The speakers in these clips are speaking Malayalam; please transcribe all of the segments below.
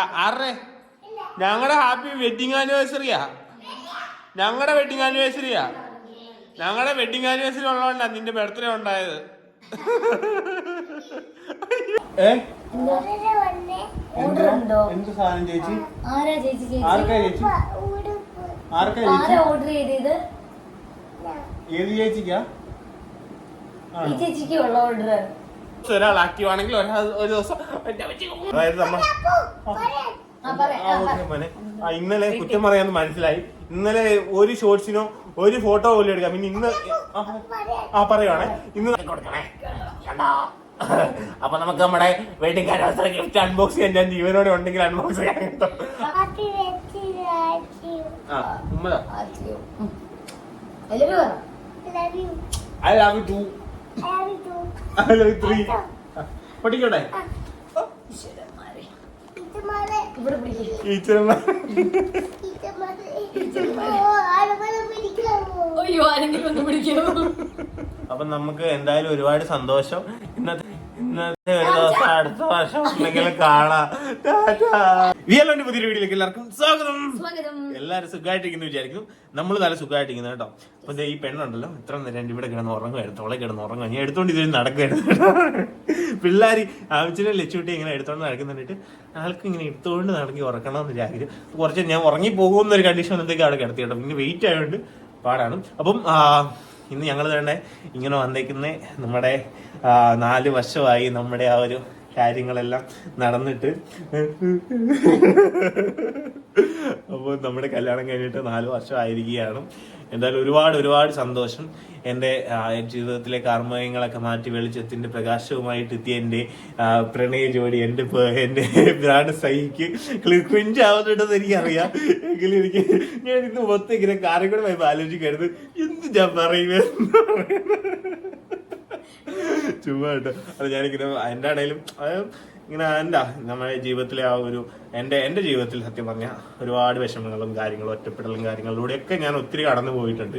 ആരുടെ ഞങ്ങളുടെ ഹാപ്പി വെഡിങ് ആനിവേഴ്സറിയാ. ഞങ്ങളുടെ വെഡിങ് ആനിവേഴ്സറിയാ. ഞങ്ങളുടെ വെഡിങ് ആനിവേഴ്സറി ഉള്ളതുകൊണ്ടാ നിന്റെ ബർത്ത്ഡേ ഉണ്ടായത്. എന്ത് സാധനം ചേച്ചി? ആർക്കാ ചേച്ചി? ഓർഡർ ചെയ്തത്? ഏത് ചേച്ചിക്കാ? ചേച്ചിക്കുള്ള ഓർഡർ. ഒരാൾ ആക്റ്റീവ് ആണെങ്കിൽ ഒരു ദിവസം അതായത് നമ്മൾ ഇന്നലെ കുറ്റം പറയാന്ന് മനസ്സിലായി. ഇന്നലെ ഒരു ഷോർട്സിനോ ഒരു ഫോട്ടോ പോലും എടുക്കാം. പിന്നെ ഇന്ന് പറയുവാണേ ഇന്ന് കൊടുക്കണേ. അപ്പൊ നമുക്ക് നമ്മുടെ വെഡിങ് ആനിവേഴ്സറി ഗിഫ്റ്റ് അൺബോക്സ് ചെയ്യാൻ ഞാൻ ജീവനോടെ ഉണ്ടെങ്കിൽ അൺബോക്സ് ചെയ്യാൻ കേട്ടോ. I love you too. I love you three. പഠിക്കട്ടെ അപ്പൊ നമുക്ക് എന്തായാലും ഒരുപാട് സന്തോഷം. ഇന്നത്തെ ഒരു ദിവസം അടുത്ത വർഷം എന്തെങ്കിലും കാണാം. വിയലോന്റെ പുതിയൊരു വീഡിയോയിലേക്ക് എല്ലാവർക്കും സ്വാഗതം. എല്ലാവരും സുഖമായിട്ടിരിക്കുന്നു വിചാരിക്കും. നമ്മൾ നല്ല സുഖമായിട്ടിരിക്കുന്നു കേട്ടോ. അപ്പൊ ഈ പെണ്ണുണ്ടല്ലോ ഇത്ര നേരം ഇവിടെ കിടന്ന് ഉറങ്ങുമായിരുന്നു. തോളെ കിടന്ന് ഉറങ്ങുക. ഞാൻ എടുത്തോണ്ട് ഇതിൽ നടക്കുമായിരുന്നു. പിള്ളേര് ആവശ്യം ലക്ഷ്യൂട്ടി ഇങ്ങനെ എടുത്തോണ്ട് നടക്കുന്നുണ്ടിട്ട് ആൾക്ക് ഇങ്ങനെ എടുത്തോണ്ട് നടക്കി ഉറക്കണമെന്ന് വിചാരിക്കും. കുറച്ച് ഞാൻ ഉറങ്ങി പോകുന്നൊരു കണ്ടീഷൻ വന്നത്തേക്ക് അവിടെ കിടത്തി കേട്ടോ. പിന്നെ വെയിറ്റ് ആയതുകൊണ്ട് പാടാണ്. അപ്പം ഇന്ന് ഞങ്ങൾ തന്നെ ഇങ്ങനെ വന്നേക്കുന്ന നമ്മുടെ 4 വർഷമായി നമ്മുടെ ആ ഒരു കാര്യങ്ങളെല്ലാം നടന്നിട്ട്. അപ്പോൾ നമ്മുടെ കല്യാണം കഴിഞ്ഞിട്ട് 4 വർഷം ആയിരിക്കുകയാണ്. എന്തായാലും ഒരുപാട് സന്തോഷം. എൻ്റെ ജീവിതത്തിലെ കാർമ്മയങ്ങളൊക്കെ മാറ്റി വെളിച്ചത്തിന്റെ പ്രകാശവുമായിട്ട് എത്തിയ എൻ്റെ പ്രണയ ജോഡി എൻ്റെ ബ്രാൻഡ് സഹിക്ക് ക്രിഞ്ചാവുന്നുണ്ടെന്ന് എനിക്കറിയാം. എങ്കിലും ഞാൻ ഇന്ന് മൊത്തം ഇങ്ങനെ കാര്യം പോയി ആലോചിക്കരുത് എന്ത് ഞാൻ പറയുമെന്ന് ചുമ്മാ കേട്ടോ. അത് ഞാനിങ്ങനെ എൻ്റെ ഇടയിലും ഇങ്ങനെ നമ്മുടെ ജീവിതത്തിലെ ആ ഒരു എൻ്റെ ജീവിതത്തിൽ സത്യം പറഞ്ഞാൽ ഒരുപാട് വിഷമങ്ങളും കാര്യങ്ങളും ഒറ്റപ്പെടലും കാര്യങ്ങളിലൂടെയൊക്കെ ഞാൻ ഒത്തിരി കടന്നു പോയിട്ടുണ്ട്.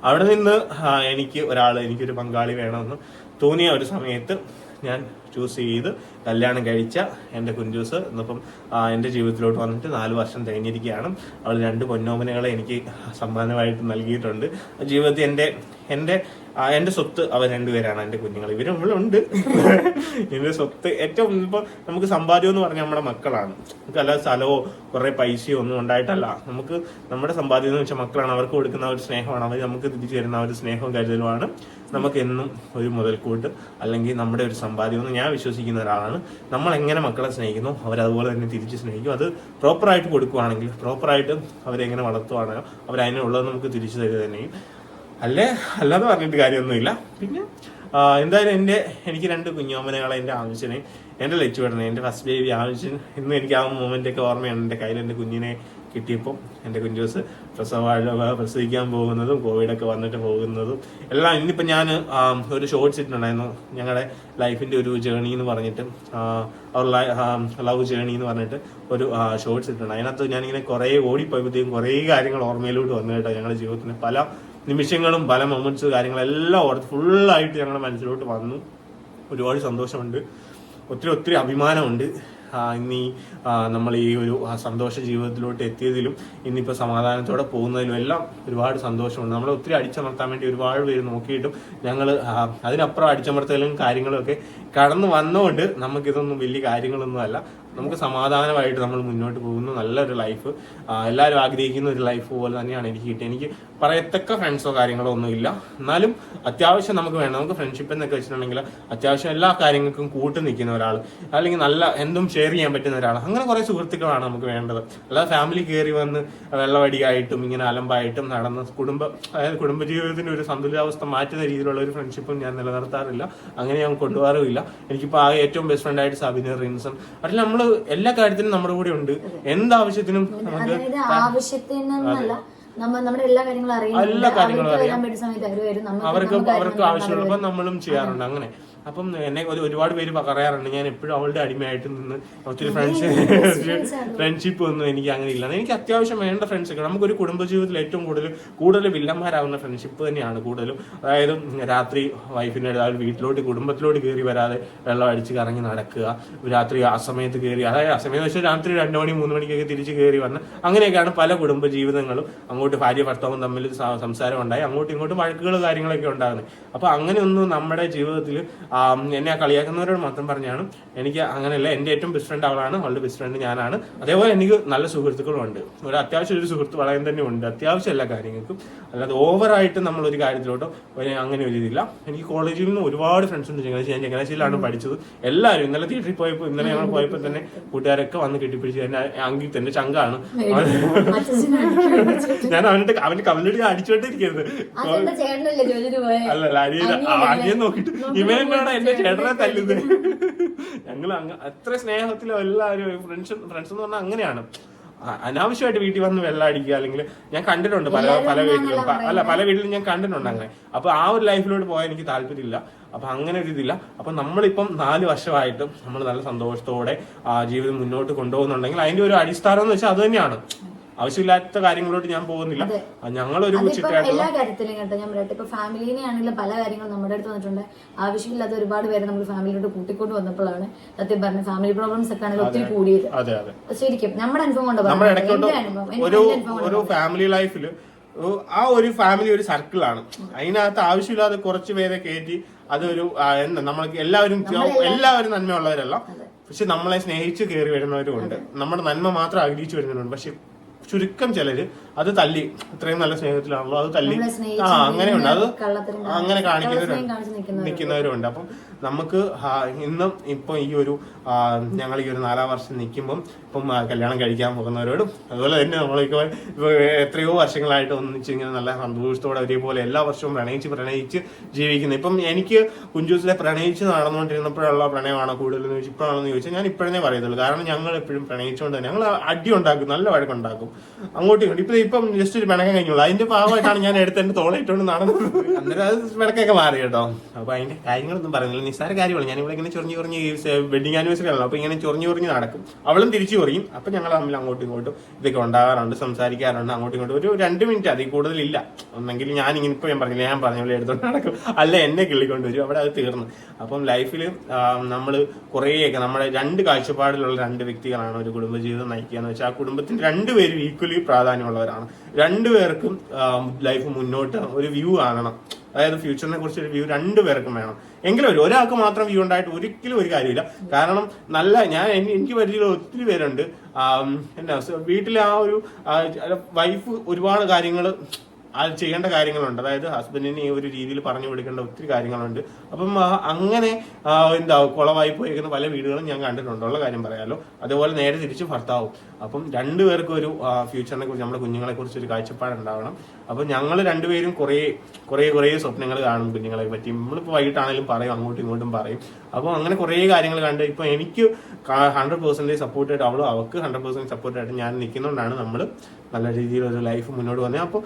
അവിടെ നിന്ന് എനിക്കൊരു പങ്കാളി വേണമെന്ന് തോന്നിയ ഒരു സമയത്ത് ഞാൻ ചൂസ് ചെയ്ത് കല്യാണം കഴിച്ച എൻ്റെ കുഞ്ചൂസ് ഇന്നിപ്പം എൻ്റെ ജീവിതത്തിലോട്ട് വന്നിട്ട് 4 വർഷം കഴിഞ്ഞിരിക്കുകയാണ്. അവൾ 2 പൊന്നോമനകളെ എനിക്ക് സമ്മാനമായിട്ട് നൽകിയിട്ടുണ്ട്. ജീവിതത്തിൽ എൻ്റെ സ്വത്ത് അവർ 2 പേരാണ്. എൻ്റെ കുഞ്ഞുങ്ങൾ ഇവർ നമ്മളുണ്ട്. എൻ്റെ സ്വത്ത് ഏറ്റവും ഇപ്പം നമുക്ക് സമ്പാദ്യം എന്ന് പറഞ്ഞാൽ നമ്മുടെ മക്കളാണ്. നമുക്ക് അല്ലാതെ സ്ഥലമോ കുറേ പൈസയോ ഒന്നും ഉണ്ടായിട്ടല്ല. നമുക്ക് നമ്മുടെ സമ്പാദ്യം എന്ന് വെച്ചാൽ മക്കളാണ്. അവർക്ക് കൊടുക്കുന്ന ഒരു സ്നേഹമാണ്. അവർ നമുക്ക് തിരിച്ചു തരുന്ന ഒരു സ്നേഹവും കരുതലുമാണ് നമുക്ക് എന്നും ഒരു മുതൽക്കൂട്ട് അല്ലെങ്കിൽ നമ്മുടെ ഒരു സമ്പാദ്യം എന്ന് ഞാൻ വിശ്വസിക്കുന്ന ഒരാളാണ്. നമ്മൾ എങ്ങനെ മക്കളെ സ്നേഹിക്കുന്നു അവരതുപോലെ തന്നെ തിരിച്ച് സ്നേഹിക്കും. അത് പ്രോപ്പറായിട്ട് കൊടുക്കുകയാണെങ്കിൽ, പ്രോപ്പറായിട്ട് അവരെങ്ങനെ വളർത്തുവാണോ അവരതിനുള്ളത് നമുക്ക് തിരിച്ചു തരിക തന്നെയും. അല്ലാതെ പറഞ്ഞിട്ട് കാര്യമൊന്നുമില്ല. പിന്നെ എന്തായാലും എനിക്ക് 2 കുഞ്ഞോമനകളെ എൻ്റെ ആവശ്യത്തിന് എൻ്റെ ലച്ചുവേട്ടനെ എൻ്റെ ഫസ്റ്റ് ബേബി ആവശ്യം ഇന്ന് എനിക്ക് ആ മൊമെൻ്റൊക്കെ ഓർമ്മയാണ്. എൻ്റെ കയ്യിൽ എൻ്റെ കുഞ്ഞിനെ കിട്ടിയപ്പോൾ എൻ്റെ കുഞ്ചൂസ് പ്രസവിക്കാൻ പോകുന്നതും കോവിഡൊക്കെ വന്നിട്ട് പോകുന്നതും എല്ലാം. ഇന്നിപ്പോൾ ഞാൻ ഒരു ഷോർട്സ് ഇട്ടിട്ടുണ്ടായിരുന്നു ഞങ്ങളുടെ ലൈഫിൻ്റെ ഒരു ജേണി എന്ന് പറഞ്ഞിട്ട്, ലവ് ജേണി എന്ന് പറഞ്ഞിട്ട് ഒരു ഷോർട്സ് ഇട്ടിട്ടുണ്ട്. അതിനകത്ത് ഞാനിങ്ങനെ കുറേ ഓടിപ്പോയപ്പോഴത്തേക്കും കുറേ കാര്യങ്ങൾ ഓർമ്മയിലോട്ട് വന്നു കേട്ടോ. ഞങ്ങളുടെ ജീവിതത്തിന് പല നിമിഷങ്ങളും പല മൊമെന്റ്സ് കാര്യങ്ങളെല്ലാം ഓർത്ത് ഫുള്ളായിട്ട് ഞങ്ങളുടെ മനസ്സിലോട്ട് വന്നു. ഒരുപാട് സന്തോഷമുണ്ട്, ഒത്തിരി അഭിമാനമുണ്ട്. ഇന്നീ നമ്മൾ ഈ ഒരു സന്തോഷ ജീവിതത്തിലോട്ട് എത്തിയതിലും ഇന്നിപ്പോൾ സമാധാനത്തോടെ പോകുന്നതിലും എല്ലാം ഒരുപാട് സന്തോഷമുണ്ട്. നമ്മളെ ഒത്തിരി അടിച്ചമർത്താൻ വേണ്ടി ഒരുപാട് പേര് നോക്കിയിട്ടും ഞങ്ങൾ അതിനപ്പുറം അടിച്ചമർത്തലും കാര്യങ്ങളൊക്കെ കടന്നു വന്നുകൊണ്ട് നമുക്കിതൊന്നും വലിയ കാര്യങ്ങളൊന്നും അല്ല. നമുക്ക് സമാധാനമായിട്ട് നമ്മൾ മുന്നോട്ട് പോകുന്നു. നല്ലൊരു ലൈഫ് എല്ലാവരും ആഗ്രഹിക്കുന്ന ഒരു ലൈഫ് പോലെ തന്നെയാണ് എനിക്ക് കിട്ടിയത്. എനിക്ക് പറയത്തക്ക ഫ്രണ്ട്സോ കാര്യങ്ങളോ ഒന്നുമില്ല. എന്നാലും അത്യാവശ്യം നമുക്ക് വേണം. നമുക്ക് ഫ്രണ്ട്ഷിപ്പ് എന്നൊക്കെ വെച്ചിട്ടുണ്ടെങ്കിൽ അത്യാവശ്യം എല്ലാ കാര്യങ്ങൾക്കും കൂട്ടു നിൽക്കുന്ന ഒരാൾ, അല്ലെങ്കിൽ നല്ല എന്തും ഷെയർ ചെയ്യാൻ പറ്റുന്ന ഒരാൾ, അങ്ങനെ കുറെ സുഹൃത്തുക്കളാണ് നമുക്ക് വേണ്ടത്. അല്ലാതെ ഫാമിലി കയറി വന്ന് വെള്ളവടിയായിട്ടും ഇങ്ങനെ അലമ്പായിട്ടും നടന്ന് കുടുംബജീവിതത്തിന്റെ ഒരു സന്തുലിതാവസ്ഥ മാറ്റുന്ന രീതിയിലുള്ള ഒരു ഫ്രണ്ട്ഷിപ്പും ഞാൻ നിലനിർത്താറില്ല. അങ്ങനെ ഞാൻ കൊണ്ടുപോകാറുമില്ല. എനിക്കിപ്പോൾ ഏറ്റവും ബെസ്റ്റ് ഫ്രണ്ട് ആയിട്ട് സാബിന റിൻസൺ അതിൽ നമ്മൾ എല്ലാ കാര്യത്തിനും നമ്മുടെ കൂടെ ഉണ്ട്. എന്താവശ്യത്തിനും നമുക്ക് നമ്മുടെ എല്ലാ കാര്യങ്ങളും അറിയാം. അവർക്ക് ആവശ്യമുള്ളപ്പോൾ നമ്മളും ചെയ്യാറുണ്ട്. അങ്ങനെ അപ്പം എന്നെ ഒരുപാട് പേര് പറയാറുണ്ട് ഞാൻ എപ്പോഴും അവളുടെ അടിമയായിട്ട് നിന്ന് ഒത്തിരി ഫ്രണ്ട്ഷിപ്പ് ഒന്നും എനിക്ക് അങ്ങനെ ഇല്ല. എനിക്ക് അത്യാവശ്യം വേണ്ട ഫ്രണ്ട്സൊക്കെ. നമുക്കൊരു കുടുംബജീവിതത്തിൽ ഏറ്റവും കൂടുതൽ വില്ലന്മാരാവുന്ന ഫ്രണ്ട്ഷിപ്പ് തന്നെയാണ് കൂടുതലും. അതായത് രാത്രി വൈഫിൻ്റെ വീട്ടിലോട്ട് കുടുംബത്തിലോട്ട് കയറി വരാതെ വെള്ളം അടിച്ച് കറങ്ങി നടക്കുക, രാത്രി ആ സമയത്ത് കയറി, അതായത് ആ സമയത്ത് വെച്ചാൽ രാത്രി 2 മണി 3 മണിക്കൊക്കെ തിരിച്ച് കയറി വന്ന് അങ്ങനെയൊക്കെയാണ് പല കുടുംബ ജീവിതങ്ങളും. അങ്ങോട്ട് ഭാര്യ ഭർത്താവും തമ്മിൽ സംസാരം ഉണ്ടായി, അങ്ങോട്ടും ഇങ്ങോട്ടും വഴക്കുകൾ കാര്യങ്ങളൊക്കെ ഉണ്ടാകുന്നത്. അപ്പൊ അങ്ങനെയൊന്നും നമ്മുടെ ജീവിതത്തിൽ എന്നെ കളിയാക്കുന്നവരോട് മാത്രം പറഞ്ഞാണ്. എനിക്ക് അങ്ങനെയല്ല, എൻ്റെ ഏറ്റവും ബെസ്റ്റ് ഫ്രണ്ട് അവളാണ്, അവളുടെ ബെസ്റ്റ് ഫ്രണ്ട് ഞാനാണ്. അതേപോലെ എനിക്ക് നല്ല സുഹൃത്തുക്കളും ഉണ്ട്. അത്യാവശ്യം ഒരു സുഹൃത്ത് വളയം തന്നെ ഉണ്ട്, അത്യാവശ്യം എല്ലാ കാര്യങ്ങൾക്കും. അല്ലാതെ ഓവറായിട്ട് നമ്മളൊരു കാര്യത്തിലോട്ടോ അങ്ങനെ ഒരു ഇതില്ല. എനിക്ക് കോളേജിൽ നിന്ന് ഒരുപാട് ഫ്രണ്ട്സ് ഉണ്ട്. ഞാൻ ചങ്ങനാശ്ശേരിയിലാണ് പഠിച്ചത്. എല്ലാവരും ഇന്നലെ തിയേറ്ററിൽ പോയപ്പോൾ, ഇന്നലെ ഞങ്ങൾ പോയപ്പോൾ തന്നെ കൂട്ടുകാരൊക്കെ വന്ന് കെട്ടിപ്പിടിച്ച് എന്നെ അങ്കിൽ തന്നെ ചങ്കാണ്. ഞാൻ അവന്റെ കമന്റിൽ അടിച്ചോണ്ടിരിക്കരുത്. അല്ലല്ല, അനിയൻ നോക്കിട്ട് ഇവനോട് എന്റെ ചേട്ടനെ തല്ലുന്നത്. ഞങ്ങൾ അത്ര സ്നേഹത്തിലും എല്ലാവരും ഫ്രണ്ട്സ് എന്ന് പറഞ്ഞാൽ അങ്ങനെയാണ്. അനാവശ്യമായിട്ട് വീട്ടിൽ വന്ന് വെള്ളം അടിക്കുക, അല്ലെങ്കിൽ ഞാൻ കണ്ടിട്ടുണ്ട് പല വീട്ടിലും ഞാൻ കണ്ടിട്ടുണ്ട് അങ്ങനെ. അപ്പൊ ആ ഒരു ലൈഫിലോട്ട് പോയാൽ എനിക്ക് താല്പര്യമില്ല. അപ്പൊ അങ്ങനെ ഒരു ഇതില്ല. അപ്പൊ നമ്മളിപ്പം 4 വർഷമായിട്ടും നമ്മൾ നല്ല സന്തോഷത്തോടെ ജീവിതം മുന്നോട്ട് കൊണ്ടുപോകുന്നുണ്ടെങ്കിൽ അതിന്റെ ഒരു അടിസ്ഥാനം എന്ന് വെച്ചാൽ അത് തന്നെയാണ്. ആവശ്യമില്ലാത്ത കാര്യങ്ങളോട്ട് ഞാൻ പോകുന്നില്ല. ഞങ്ങളൊരു എല്ലാ കാര്യത്തിലും കേട്ടോ ഞാൻ പറയട്ടെ, ഇപ്പൊ ഫാമിലിനെ ആണെങ്കിലും പല കാര്യങ്ങളും നമ്മുടെ അടുത്ത് വന്നിട്ടുണ്ട്. ആവശ്യമില്ലാത്ത ഒരുപാട് പേരെ നമ്മൾ ഫാമിലിയിലോട്ട് കൂട്ടിക്കൊണ്ട് വന്നപ്പോഴാണ് സത്യം പറഞ്ഞ ഫാമിലി പ്രോബ്ലംസ് ഒക്കെ ആണെങ്കിൽ ഒത്തിരി കൂടിയത്. ശരിക്കും നമ്മുടെ അനുഭവം കൊണ്ട് ഒരു ഫാമിലി ലൈഫിൽ ആ ഒരു ഫാമിലി ഒരു സർക്കിളാണ്. അതിനകത്ത് ആവശ്യമില്ലാതെ കുറച്ച് പേരെ കയറ്റി അതൊരു നമ്മൾക്ക് എല്ലാവരും നന്മയുള്ളവരല്ല. പക്ഷെ നമ്മളെ സ്നേഹിച്ച് കയറി വരുന്നവരും ഉണ്ട്, നമ്മുടെ നന്മ മാത്രം ആഗ്രഹിച്ചു വരുന്നവരുണ്ട്. പക്ഷെ ചുരുക്കം ചിലര് അത് തല്ലി, ഇത്രയും നല്ല സ്നേഹത്തിലാണല്ലോ അത് തല്ലി അങ്ങനെയുണ്ട്, അത് അങ്ങനെ നിൽക്കുന്നവരുണ്ട്. അപ്പം നമുക്ക് ഇന്നും ഇപ്പൊ ഈ ഒരു ഞങ്ങൾ ഈ ഒരു 4 വർഷം നിൽക്കുമ്പം ഇപ്പം കല്യാണം കഴിക്കാൻ പോകുന്നവരോടും അതുപോലെ തന്നെ നമ്മളിപ്പോ എത്രയോ വർഷങ്ങളായിട്ട് ഒന്നിച്ചിങ്ങനെ നല്ല സന്തോഷത്തോടെ ഒരേപോലെ എല്ലാ വർഷവും പ്രണയിച്ച് ജീവിക്കുന്നത്. ഇപ്പം എനിക്ക് കുഞ്ചൂസിലെ പ്രണയിച്ച് നടന്നുകൊണ്ടിരുന്നപ്പോഴുള്ള പ്രണയമാണോ കൂടുതലെന്ന് ചോദിച്ചാൽ ഇപ്പോഴാണെന്ന് ചോദിച്ചാൽ ഞാൻ ഇപ്പോഴേ പറയുന്നുള്ളൂ. കാരണം ഞങ്ങൾ എപ്പോഴും പ്രണയിച്ചുകൊണ്ട് തന്നെ ഞങ്ങൾ അടി ഉണ്ടാക്കും, നല്ല വഴക്കുണ്ടാക്കും അങ്ങോട്ടും ഇങ്ങോട്ടും. ഇപ്പം ജസ്റ്റ് ഒരു പിണക്കം കഴിഞ്ഞോളൂ, അതിന്റെ ഭാഗമായിട്ടാണ് ഞാൻ എടുത്ത് എന്റെ തോളയിട്ടുകൊണ്ട് നടന്നത്. അന്നേരം അത് പിണക്കൊക്കെ മാറി കേട്ടോ. അപ്പൊ അതിന്റെ കാര്യങ്ങളൊന്നും പറയുന്നില്ല, നിസ്സാര കാര്യമാണ്. ഞാൻ ഇവിടെ ഇങ്ങനെ ചൊറിഞ്ഞ് വെഡിങ് ആനിവേഴ്സറി ആണല്ലോ, അപ്പൊ ഇങ്ങനെ ചൊറിഞ്ഞ് നടക്കും, അവളും തിരിച്ചു പറയും. അപ്പൊ ഞങ്ങൾ തമ്മിൽ അങ്ങോട്ടും ഇങ്ങോട്ടും ഇതൊക്കെ ഉണ്ടാകാറുണ്ട്, സംസാരിക്കാറുണ്ട് അങ്ങോട്ടും ഇങ്ങോട്ടും. ഒരു 2 മിനിറ്റ് അതിൽ കൂടുതലില്ല. ഒന്നെങ്കിൽ ഞാൻ ഇങ്ങനെ ഇപ്പൊ ഞാൻ പറഞ്ഞ പോലെ എടുത്തോണ്ട് നടക്കും, അല്ല എന്നെ കിള്ളിക്കൊണ്ട് വരും, അവിടെ അത് തീർന്നു. അപ്പം ലൈഫിൽ നമ്മൾ കുറേയൊക്കെ നമ്മുടെ 2 കാഴ്ചപ്പാടിലുള്ള 2 വ്യക്തികളാണ് ഒരു കുടുംബജീവിതം നയിക്കുക എന്ന് വെച്ചാൽ ആ കുടുംബത്തിന് 2 പേരും ഈക്വലി പ്രാധാന്യമുള്ളവരാണ്. 2 പേർക്കും ലൈഫ് മുന്നോട്ട് ഒരു വ്യൂ കാണണം. അതായത് ഫ്യൂച്ചറിനെ കുറിച്ച് ഒരു വ്യൂ 2 പേർക്കും വേണം. എങ്കിലും ഒരാൾക്ക് മാത്രം വ്യൂ ഉണ്ടായിട്ട് ഒരിക്കലും ഒരു കാര്യമില്ല. കാരണം എനിക്ക് പരിചയമുള്ള ഒത്തിരി പേരുണ്ട്. എന്താ വീട്ടിലെ ആ ഒരു വൈഫ് ഒരുപാട് കാര്യങ്ങൾ അത് ചെയ്യേണ്ട കാര്യങ്ങളുണ്ട്. അതായത് ഹസ്ബൻഡിനെ ഈ ഒരു രീതിയിൽ പറഞ്ഞു കൊടുക്കേണ്ട ഒത്തിരി കാര്യങ്ങളുണ്ട്. അപ്പം അങ്ങനെ കുളമായി പോയിരിക്കുന്ന പല വീടുകളും ഞാൻ കണ്ടിട്ടുണ്ട്, ഉള്ള കാര്യം പറയാമല്ലോ. അതേപോലെ നേരെ തിരിച്ച് ഭർത്താവും. അപ്പം 2 പേർക്കും ഒരു ഫ്യൂച്ചറിനെ കുറിച്ച്, നമ്മുടെ കുഞ്ഞുങ്ങളെ കുറിച്ച് ഒരു കാഴ്ചപ്പാടുണ്ടാവണം. അപ്പം ഞങ്ങൾ 2 പേരും കുറേ സ്വപ്നങ്ങൾ കാണും കുഞ്ഞുങ്ങളെ പറ്റി. നമ്മളിപ്പോൾ വൈകിട്ടാണെങ്കിലും പറയും, അങ്ങോട്ടും ഇങ്ങോട്ടും പറയും. അപ്പം അങ്ങനെ കുറേ കാര്യങ്ങൾ കണ്ട് ഇപ്പൊ എനിക്ക് 100% സപ്പോർട്ടായിട്ട് അവളും അവൾക്ക് 100% സപ്പോർട്ടായിട്ട് ഞാൻ നിൽക്കുന്നതുകൊണ്ടാണ് നമ്മൾ നല്ല രീതിയിൽ ഒരു ലൈഫ് മുന്നോട്ട് വന്നത്. അപ്പോൾ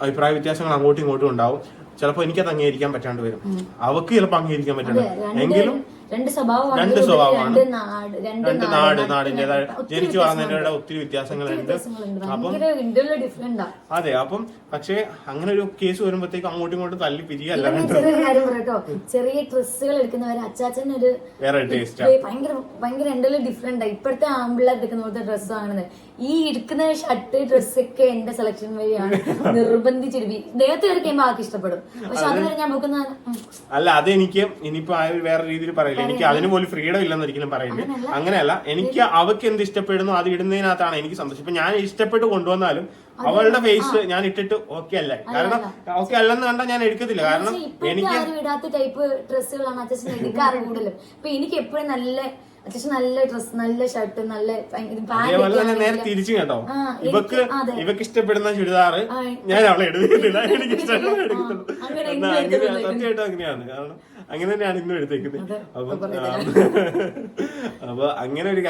അഭിപ്രായ വ്യത്യാസങ്ങൾ അങ്ങോട്ടും ഇങ്ങോട്ടും ഉണ്ടാവും. ചിലപ്പോൾ എനിക്കത് അംഗീകരിക്കാൻ പറ്റാണ്ട് വരും, അവൾക്ക് ചിലപ്പോൾ അംഗീകരിക്കാൻ പറ്റാണ്ട്. എങ്കിലും 2 സ്വഭാവമാണ്, 2 നാടിൻ്റെതായ ജനിച്ചു വളർന്നതിന്റെ ഒത്തിരി വ്യത്യാസങ്ങളുണ്ട്. അപ്പം അതെ, അപ്പം പക്ഷെ അങ്ങനെ ഒരു കേസ് വരുമ്പോഴത്തേക്ക് അങ്ങോട്ടും ഇങ്ങോട്ടും തല്ലി പിരിയല്ല. ചെറിയ ഡ്രസ്സുകൾ എടുക്കുന്നവരെ അച്ചാച്ചൻ ഒരു വേറെ ടേസ്റ്റ്, ഭയങ്കര എന്റെ ഡിഫറെന്റ്. ഇപ്പോഴത്തെ ആമ്പിള്ളേർ എടുക്കുന്ന പോലത്തെ ഡ്രസ്സ് ആണെന്ന്. ഈ എടുക്കുന്ന ഷർട്ട് ഡ്രസ്സൊക്കെ എന്റെ സെലക്ഷൻ വഴിയാണ് നിർബന്ധിച്ചിരുവി. ദേഹത്ത് കയറി കഴിയുമ്പോൾ ആൾക്ക് ഇഷ്ടപ്പെടും. പക്ഷെ അതുവരെ ഞാൻ നോക്കുന്ന അല്ല, അത് എനിക്ക് ഇനിയിപ്പോ വേറെ രീതിയിൽ പറയില്ല. എനിക്ക് അതിന് പോലും ഫ്രീഡം ഇല്ലെന്ന് ഒരിക്കലും പറയുന്നത് അങ്ങനെയല്ല. എനിക്ക് അവക്ക് എന്ത് ഇഷ്ടപ്പെടുന്നു അത് ഇടുന്നതിനകത്താണ് എനിക്ക് സന്തോഷം. ഇപ്പൊ ഞാൻ ഇഷ്ടപ്പെട്ട് കൊണ്ടുവന്നാലും അവളുടെ ഫേസ് ഞാൻ ഇട്ടിട്ട് ഓക്കെ അല്ല, കാരണം ഓക്കെ അല്ലെന്ന് കണ്ടാൽ ഞാൻ എടുക്കത്തില്ല. കാരണം എനിക്ക് ഇടാത്ത ടൈപ്പ് ഡ്രസ്സുകളാണ് അച്ഛൻ എടുക്കാറ് കൂടുതലും. ഇപ്പൊ എനിക്ക് എപ്പോഴും അത്യാവശ്യം നല്ല ഡ്രസ്, നല്ല ഷർട്ട്, നല്ല അതേപോലെ തന്നെ നേരെ തിരിച്ചു കേട്ടോ. ഇവക്ക് ഇഷ്ടപ്പെടുന്ന ചുരിദാറ് ഞാൻ അവളെ എടുക്കത്തില്ല, എനിക്ക് ഇഷ്ടപ്പെടുന്ന എടുക്കത്തുള്ളൂ. സത്യമായിട്ടും അങ്ങനെയാണ്. കാരണം അങ്ങനെ തന്നെയാണ് ഇന്നും എടുത്തേക്കുന്നത്. അപ്പൊ അങ്ങനെ ഒരു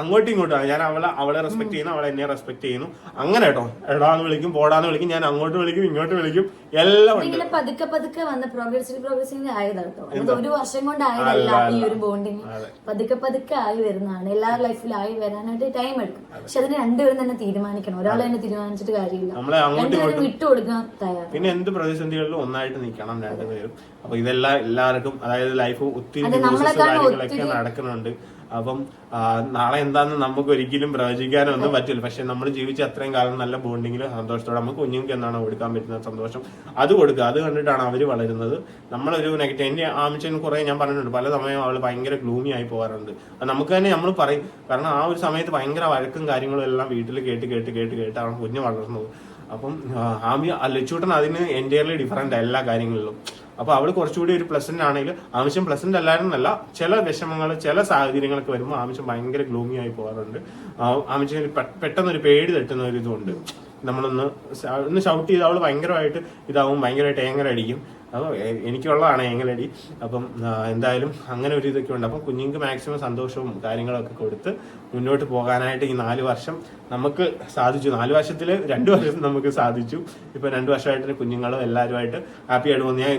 അങ്ങോട്ടും ഇങ്ങോട്ടും ഞാൻ അവളെ റെസ്പെക്ട് ചെയ്യുന്നു, അവളെ എന്നെ റെസ്പെക്ട് ചെയ്യുന്നു. അങ്ങനെ കേട്ടോ, എടാന്ന് വിളിക്കും, പോടാന്ന് വിളിക്കും, ഞാൻ അങ്ങോട്ട് വിളിക്കും, ഇങ്ങോട്ട് വിളിക്കും, എല്ലാം ഉണ്ട്. പതുക്കെ പതുക്കെ വന്ന പ്രോഗ്രസീവ് ആയതാട്ടോ. ഒരു വർഷം കൊണ്ടായതല്ല ഈ ഒരു ബോണ്ടിങ്, പതുക്കെ പതുക്കെ ആയി വരുന്നതാണ്. എല്ലാവരുടെ ലൈഫിൽ ആയി വരാനായിട്ട് ടൈം എടുക്കും. പക്ഷെ അതിന് രണ്ടുപേരും തന്നെ തീരുമാനിക്കണം. ഒരാൾ തന്നെ തീരുമാനിച്ചിട്ട് കാര്യമില്ല, രണ്ടുപേരും വിട്ടുകൊടുക്കാൻ തയ്യാറാണ്. പിന്നെ എന്ത് പ്രതിസന്ധികളിലും ഒന്നായിട്ട് നിൽക്കണം രണ്ടുപേരും. അപ്പൊ ഇതെല്ലാം എല്ലാവർക്കും, അതായത് ലൈഫ് ഒത്തിരി കാര്യങ്ങളൊക്കെ നടക്കുന്നുണ്ട്. അപ്പം നാളെ എന്താന്ന് നമുക്ക് ഒരിക്കലും പ്രവചിക്കാനൊന്നും പറ്റില്ല. പക്ഷെ നമ്മൾ ജീവിച്ച അത്രയും കാലം നല്ല ബോണ്ടിങ്ങിൽ സന്തോഷത്തോടെ നമുക്ക് കുഞ്ഞുങ്ങൾക്ക് എന്താണോ കൊടുക്കാൻ പറ്റുന്ന സന്തോഷം അത് കൊടുക്കുക. അത് കണ്ടിട്ടാണ് അവർ വളരുന്നത്. നമ്മളൊരു നെഗറ്റീവ്, എന്റെ ആമിച്ചന് കുറെ ഞാൻ പറഞ്ഞിട്ടുണ്ട്, പല സമയം അവൾ ഭയങ്കര ഗ്ലൂമി ആയി പോകാറുണ്ട്. നമുക്ക് തന്നെ നമ്മൾ പറയും, കാരണം ആ ഒരു സമയത്ത് ഭയങ്കര വഴക്കും കാര്യങ്ങളും എല്ലാം വീട്ടിൽ കേട്ടാണ് കുഞ്ഞ് വളർന്നത്. അപ്പം ലച്ചൂട്ടൻ അതിന് എൻറ്റയർലി ഡിഫറെന്റ് എല്ലാ കാര്യങ്ങളിലും. അപ്പൊ അവള് കുറച്ചുകൂടി ഒരു പ്ലസന്റ് ആണെങ്കിൽ, ആവശ്യം പ്ലസന്റ് അല്ലായിരുന്നല്ല, ചില വിഷമങ്ങൾ ചില സാഹചര്യങ്ങളൊക്കെ വരുമ്പോൾ ആവശ്യം ഭയങ്കര ഗ്ലൂമി ആയി പോകാറുണ്ട്. ആവശ്യം പെട്ടെന്നൊരു പേടി തട്ടുന്ന ഒരു ഇതുണ്ട്. നമ്മളൊന്ന് ഷൗട്ട് ചെയ്ത് അവള് ഭയങ്കരമായിട്ട് ഇതാവും, ഭയങ്കരമായിട്ട് ഏങ്ങൽ അടിക്കും. അപ്പോൾ എനിക്കുള്ളതാണ് ഏങ്ങലടി. അപ്പം എന്തായാലും അങ്ങനെ ഒരു ഇതൊക്കെ ഉണ്ട്. അപ്പം കുഞ്ഞുങ്ങൾക്ക് മാക്സിമം സന്തോഷവും കാര്യങ്ങളൊക്കെ കൊടുത്ത് മുന്നോട്ട് പോകാനായിട്ട് ഈ 4 വർഷം നമുക്ക് സാധിച്ചു. 4 വർഷത്തിൽ 2 വർഷം നമുക്ക് സാധിച്ചു. ഇപ്പൊ 2 വർഷമായിട്ട് കുഞ്ഞുങ്ങളും എല്ലാവരുമായിട്ട് ഹാപ്പി ആയിട്ട് വന്നു. ഞാൻ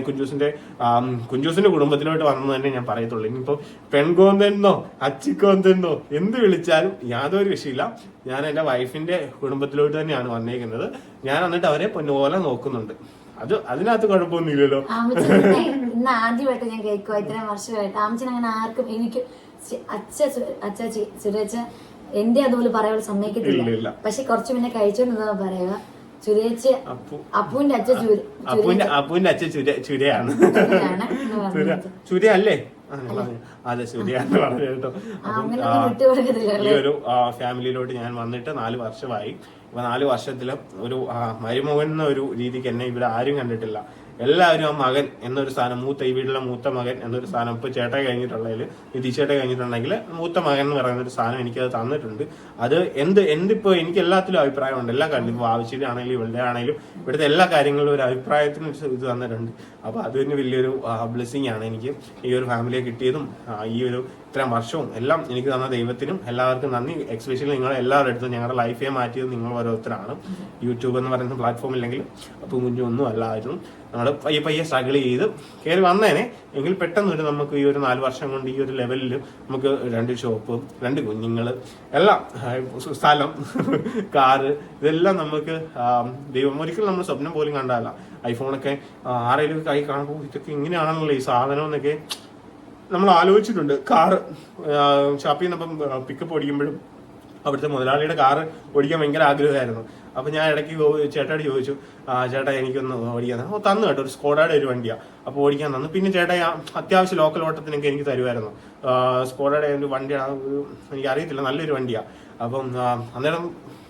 കുഞ്ചൂസിന്റെ കുടുംബത്തിലോട്ട് വന്നു തന്നെ ഞാൻ പറയത്തുള്ളൂ. ഇനിയിപ്പോ പെൺകോന്തെന്നോ അച്ചിക്കോന്തെന്നോ എന്ത് വിളിച്ചാലും യാതൊരു വിഷയമില്ല. ഞാൻ എന്റെ വൈഫിന്റെ കുടുംബത്തിലോട്ട് തന്നെയാണ് വന്നേക്കുന്നത്. ഞാൻ എന്നിട്ട് അവരെ പൊന്നുപോലെ നോക്കുന്നുണ്ട്. അതിനകത്ത് കുഴപ്പമൊന്നുമില്ലല്ലോ. ഇന്ന് ആദ്യമായിട്ട് ഞാൻ കേൾക്കുക ഇത്രയും വർഷമായിട്ട് ആമച്ചൻ അങ്ങനെ ആർക്കും, എനിക്ക് അച്ചാച്ചി സുരേച്ച എന്റെ അതുപോലെ പറയാൻ സമ്മതിക്കത്തില്ല. പക്ഷെ കുറച്ച് മുന്നേ കഴിച്ചോണ്ടെന്നാ പറയുക, സുരേച്ച് അപ്പുവിന്റെ അപ്പുവിന്റെ അച്ഛൻ ചുരയാണ്. ചുര അല്ലേ? അതെ, ശരിയാന്ന് പറഞ്ഞു കേട്ടോ. ഈ ഒരു ഫാമിലിയിലോട്ട് ഞാൻ വന്നിട്ട് 4 വർഷമായി. ഇപ്പൊ 4 വർഷത്തില് ഒരു മരുമകൻ എന്ന ഒരു രീതിക്ക് എന്നെ ഇവിടെ ആരും കണ്ടിട്ടില്ല. എല്ലാവരും ആ മകൻ എന്നൊരു സ്ഥാനം, ഈ വീട്ടിലെ മൂത്ത മകൻ എന്നൊരു സ്ഥാനം, ഇപ്പൊ ചേട്ട കഴിഞ്ഞിട്ടുള്ളതിൽ നിതീഷേട്ട കഴിഞ്ഞിട്ടുണ്ടെങ്കിൽ മൂത്ത മകൻ എന്ന് പറയുന്ന ഒരു സ്ഥാനം എനിക്കത് തന്നിട്ടുണ്ട്. അത് എന്തിപ്പോ എനിക്ക് എല്ലാത്തിലും അഭിപ്രായമുണ്ട്. എല്ലാ കാര്യത്തിലും, ഇപ്പൊ ആവശ്യത്തിൽ ആണെങ്കിലും ഇവളുടെ ആണെങ്കിലും ഇവിടുത്തെ എല്ലാ കാര്യങ്ങളിലും ഒരു അഭിപ്രായത്തിന് ഇത് തന്നിട്ടുണ്ട്. അപ്പൊ അത് തന്നെ വലിയൊരു ബ്ലെസ്സിങ് ആണ് എനിക്ക് ഈ ഒരു ഫാമിലിയെ കിട്ടിയതും ഈ ഒരു ഇത്രയും വർഷവും എല്ലാം എനിക്ക് തന്ന ദൈവത്തിനും എല്ലാവർക്കും നന്ദി. എക്സ്പെഷ്യലി നിങ്ങളെ എല്ലാവരുടെ അടുത്തും ഞങ്ങളുടെ ലൈഫെ മാറ്റിയത് നിങ്ങൾ ഓരോരുത്തരാണ്. യൂട്യൂബ് എന്ന് പറയുന്ന പ്ലാറ്റ്ഫോം ഇല്ലെങ്കിൽ അപ്പോൾ കുഞ്ഞൊന്നും അല്ലായിരുന്നു. നമ്മൾ പയ്യെ സ്ട്രഗിൾ ചെയ്ത് കയറി വന്നേനെ. എങ്കിൽ പെട്ടെന്നൊരു നമുക്ക് ഈ ഒരു 4 വർഷം കൊണ്ട് ഈ ഒരു ലെവലിൽ നമുക്ക് 2 ഷോപ്പ്, 2 കുഞ്ഞുങ്ങൾ, എല്ലാം, സ്ഥലം, കാറ്, ഇതെല്ലാം നമുക്ക് ദൈവം ഒരിക്കലും നമ്മൾ സ്വപ്നം പോലും കണ്ടതല്ല. ഐഫോണൊക്കെ ആരെങ്കിലും കൈ കാണുമ്പോൾ ഇതൊക്കെ ഇങ്ങനെയാണല്ലോ ഈ സാധനം എന്നൊക്കെ നമ്മൾ ആലോചിച്ചിട്ടുണ്ട്. കാറ് ഷോപ്പിൽ നിന്നപ്പം പിക്കപ്പ് ഓടിക്കുമ്പോഴും അവിടുത്തെ മുതലാളിയുടെ കാറ് ഓടിക്കാൻ ഭയങ്കര ആഗ്രഹമായിരുന്നു. അപ്പൊ ഞാൻ ഇടയ്ക്ക് ചേട്ടാടി ചോദിച്ചു, ചേട്ടാ എനിക്കൊന്ന് ഓടിക്കാൻ തന്നു കേട്ടോ. ഒരു സ്കോഡയുടെ ഒരു വണ്ടിയാണ്. അപ്പൊ ഓടിക്കാൻ തന്നു. പിന്നെ ചേട്ടാ അത്യാവശ്യം ലോക്കൽ ഓട്ടത്തിനൊക്കെ എനിക്ക് തരുമായിരുന്നു. സ്കോഡയുടെ ഒരു വണ്ടിയാണ്, എനിക്ക് അറിയത്തില്ല, നല്ലൊരു വണ്ടിയാണ്. അപ്പം അന്നേരം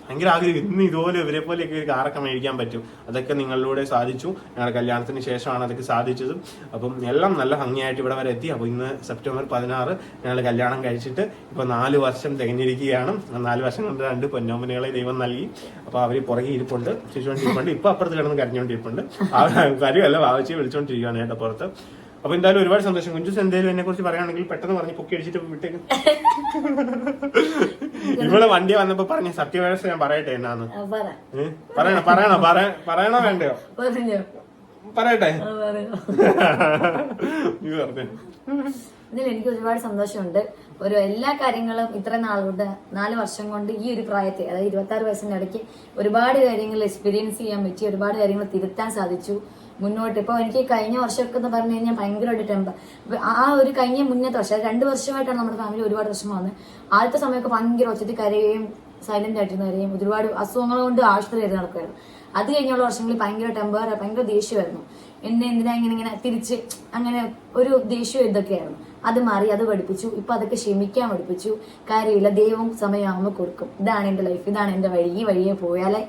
ഭയങ്കര ആഗ്രഹം, ഇന്ന് ഇതുപോലെ ഇവരെ പോലെയൊക്കെ ഒരു കാറൊക്കെ മേടിക്കാൻ പറ്റും. അതൊക്കെ നിങ്ങളിലൂടെ സാധിച്ചു. ഞങ്ങളുടെ കല്യാണത്തിന് ശേഷമാണ് അതൊക്കെ സാധിച്ചത്. അപ്പം എല്ലാം നല്ല ഭംഗിയായിട്ട് ഇവിടെ വരെ എത്തി. അപ്പോൾ ഇന്ന് സെപ്റ്റംബർ 16 ഞങ്ങൾ കല്യാണം കഴിച്ചിട്ട് ഇപ്പോൾ 4 വർഷം തികഞ്ഞിരിക്കുകയാണ്. 4 വർഷം കൊണ്ട് 2 പൊന്നോമനകളെ ദൈവം നൽകി. അപ്പോൾ അവർ പുറകെ ഇരിപ്പുണ്ട്, ചിരിച്ചുകൊണ്ടിരിപ്പുണ്ട്. ഇപ്പൊ അപ്പുറത്ത് കിടന്ന് കരഞ്ഞുകൊണ്ടിരിപ്പുണ്ട്. കാര്യമല്ല, വാവച്ചിയെ വിളിച്ചുകൊണ്ടിരിക്കുകയാണ് കേട്ടോ പുറത്ത്. അപ്പൊ എന്തായാലും ഒരുപാട് സന്തോഷം. കുഞ്ചുസ് എന്തെങ്കിലും എന്നെ കുറിച്ച് പറയുകയാണെങ്കിൽ പെട്ടെന്ന് പറഞ്ഞ് പൊക്കി അടിച്ചിട്ട് വിട്ടേക്ക്. ഇവിടെ വണ്ടി വന്നപ്പോ പറഞ്ഞ സത്യവ്യവസ്ഥ ഞാൻ പറയട്ടെ എന്നാന്ന് പറയണോ വേണ്ടയോ? പറയട്ടെ. ഇതിൽ എനിക്ക് ഒരുപാട് സന്തോഷമുണ്ട്. എല്ലാ കാര്യങ്ങളും ഇത്ര നാളുകൊണ്ട് 4 വർഷം കൊണ്ട് ഈ ഒരു പ്രായത്തെ, അതായത് 26 വയസ്സിന്റെ ഇടയ്ക്ക് ഒരുപാട് കാര്യങ്ങൾ എക്സ്പീരിയൻസ് ചെയ്യാൻ പറ്റി, ഒരുപാട് കാര്യങ്ങൾ തിരുത്താൻ സാധിച്ചു. മുന്നോട്ട് ഇപ്പൊ എനിക്ക് കഴിഞ്ഞ വർഷമൊക്കെ എന്ന് പറഞ്ഞു കഴിഞ്ഞാൽ ഭയങ്കരമായിട്ട് ടെമ്പർ, ആ ഒരു കഴിഞ്ഞ മുന്നത്തെ വർഷം 2 വർഷമായിട്ടാണ് നമ്മുടെ ഫാമിലി ഒരുപാട് പ്രശ്നം വന്നത്. ആദ്യത്തെ സമയമൊക്കെ ഭയങ്കര ഒച്ചത്തിൽ കരയുകയും സൈലന്റ് ആയിട്ടിരുന്ന് കരയും, ഒരുപാട് അസുഖങ്ങൾ കൊണ്ട് ആശുപത്രി ആയിട്ട് നടക്കുമായിരുന്നു. അത് കഴിഞ്ഞുള്ള വർഷങ്ങളിൽ ഭയങ്കര ടെമ്പർ, ഭയങ്കര ദേഷ്യമായിരുന്നു. എന്നെ എന്തിനാ ഇങ്ങനെ തിരിച്ച് അങ്ങനെ ഒരു ദേഷ്യം ഇതൊക്കെയായിരുന്നു. അത് മാറി, അത് പഠിപ്പിച്ചു. ഇപ്പൊ അതൊക്കെ ക്ഷമിക്കാൻ പഠിപ്പിച്ചു. കാര്യമില്ല, ദൈവം സമയമാകുമ്പോൾ കൊടുക്കും. ഇതാണ് എന്റെ ലൈഫ്, ഇതാണ് എന്റെ വഴി, ഈ വഴിയെ പോയാലേ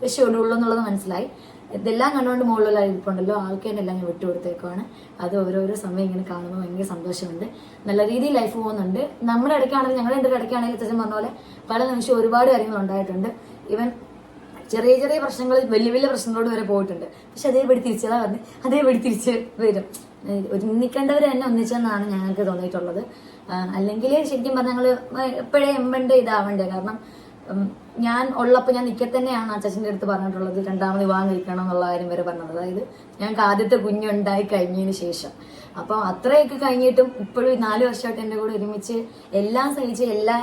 രക്ഷയുള്ളൂ എന്നുള്ളത് മനസ്സിലായി. ഇതെല്ലാം കണ്ടുകൊണ്ട് മുകളിലുള്ള ഇരിപ്പുണ്ടല്ലോ, ആൾക്കാരെല്ലാം ഞാൻ വിട്ടുകൊടുത്തേക്കാണ്. അത് ഓരോരോ സമയം ഇങ്ങനെ കാണുമ്പോൾ ഭയങ്കര സന്തോഷമുണ്ട്. നല്ല രീതിയിൽ ലൈഫ് പോകുന്നുണ്ട്. നമ്മുടെ ഇടയ്ക്കാണെങ്കിലും ഞങ്ങളുടെ എൻ്റെ ഇടയ്ക്കാണെങ്കിലും അച്ഛൻ പറഞ്ഞ പോലെ പല നിമിഷം ഒരുപാട് കാര്യങ്ങൾ ഉണ്ടായിട്ടുണ്ട്. ഈവൻ ചെറിയ ചെറിയ പ്രശ്നങ്ങൾ വലിയ വലിയ പ്രശ്നങ്ങളോട് വരെ പോയിട്ടുണ്ട്. പക്ഷെ അതേപടി തിരിച്ചതാ പറഞ്ഞ് അതേപടി തിരിച്ച് വരും. ഒന്നിക്കേണ്ടവർ തന്നെ ഒന്നിച്ചെന്നാണ് ഞങ്ങൾക്ക് തോന്നിയിട്ടുള്ളത്. അല്ലെങ്കിൽ ശരിക്കും പറഞ്ഞാൽ ഞങ്ങള് എപ്പോഴേ എമ്പണ്ടേ ഇതാവണ്ടേ. കാരണം ഞാൻ ഉള്ളപ്പോൾ ഞാൻ നിൽക്കത്തന്നെയാണ് അച്ഛൻ്റെ അടുത്ത് പറഞ്ഞിട്ടുള്ളത്, രണ്ടാമത് വിവാഹം കഴിക്കണം എന്നുള്ള കാര്യം വരെ പറഞ്ഞത്. അതായത് ഞങ്ങൾക്ക് ആദ്യത്തെ കുഞ്ഞുണ്ടായി കഴിഞ്ഞതിന് ശേഷം. അപ്പം അത്രയൊക്കെ കഴിഞ്ഞിട്ടും ഇപ്പോഴും 4 വർഷമായിട്ട് എൻ്റെ കൂടെ ഒരുമിച്ച് എല്ലാം സഹിച്ച് എല്ലാ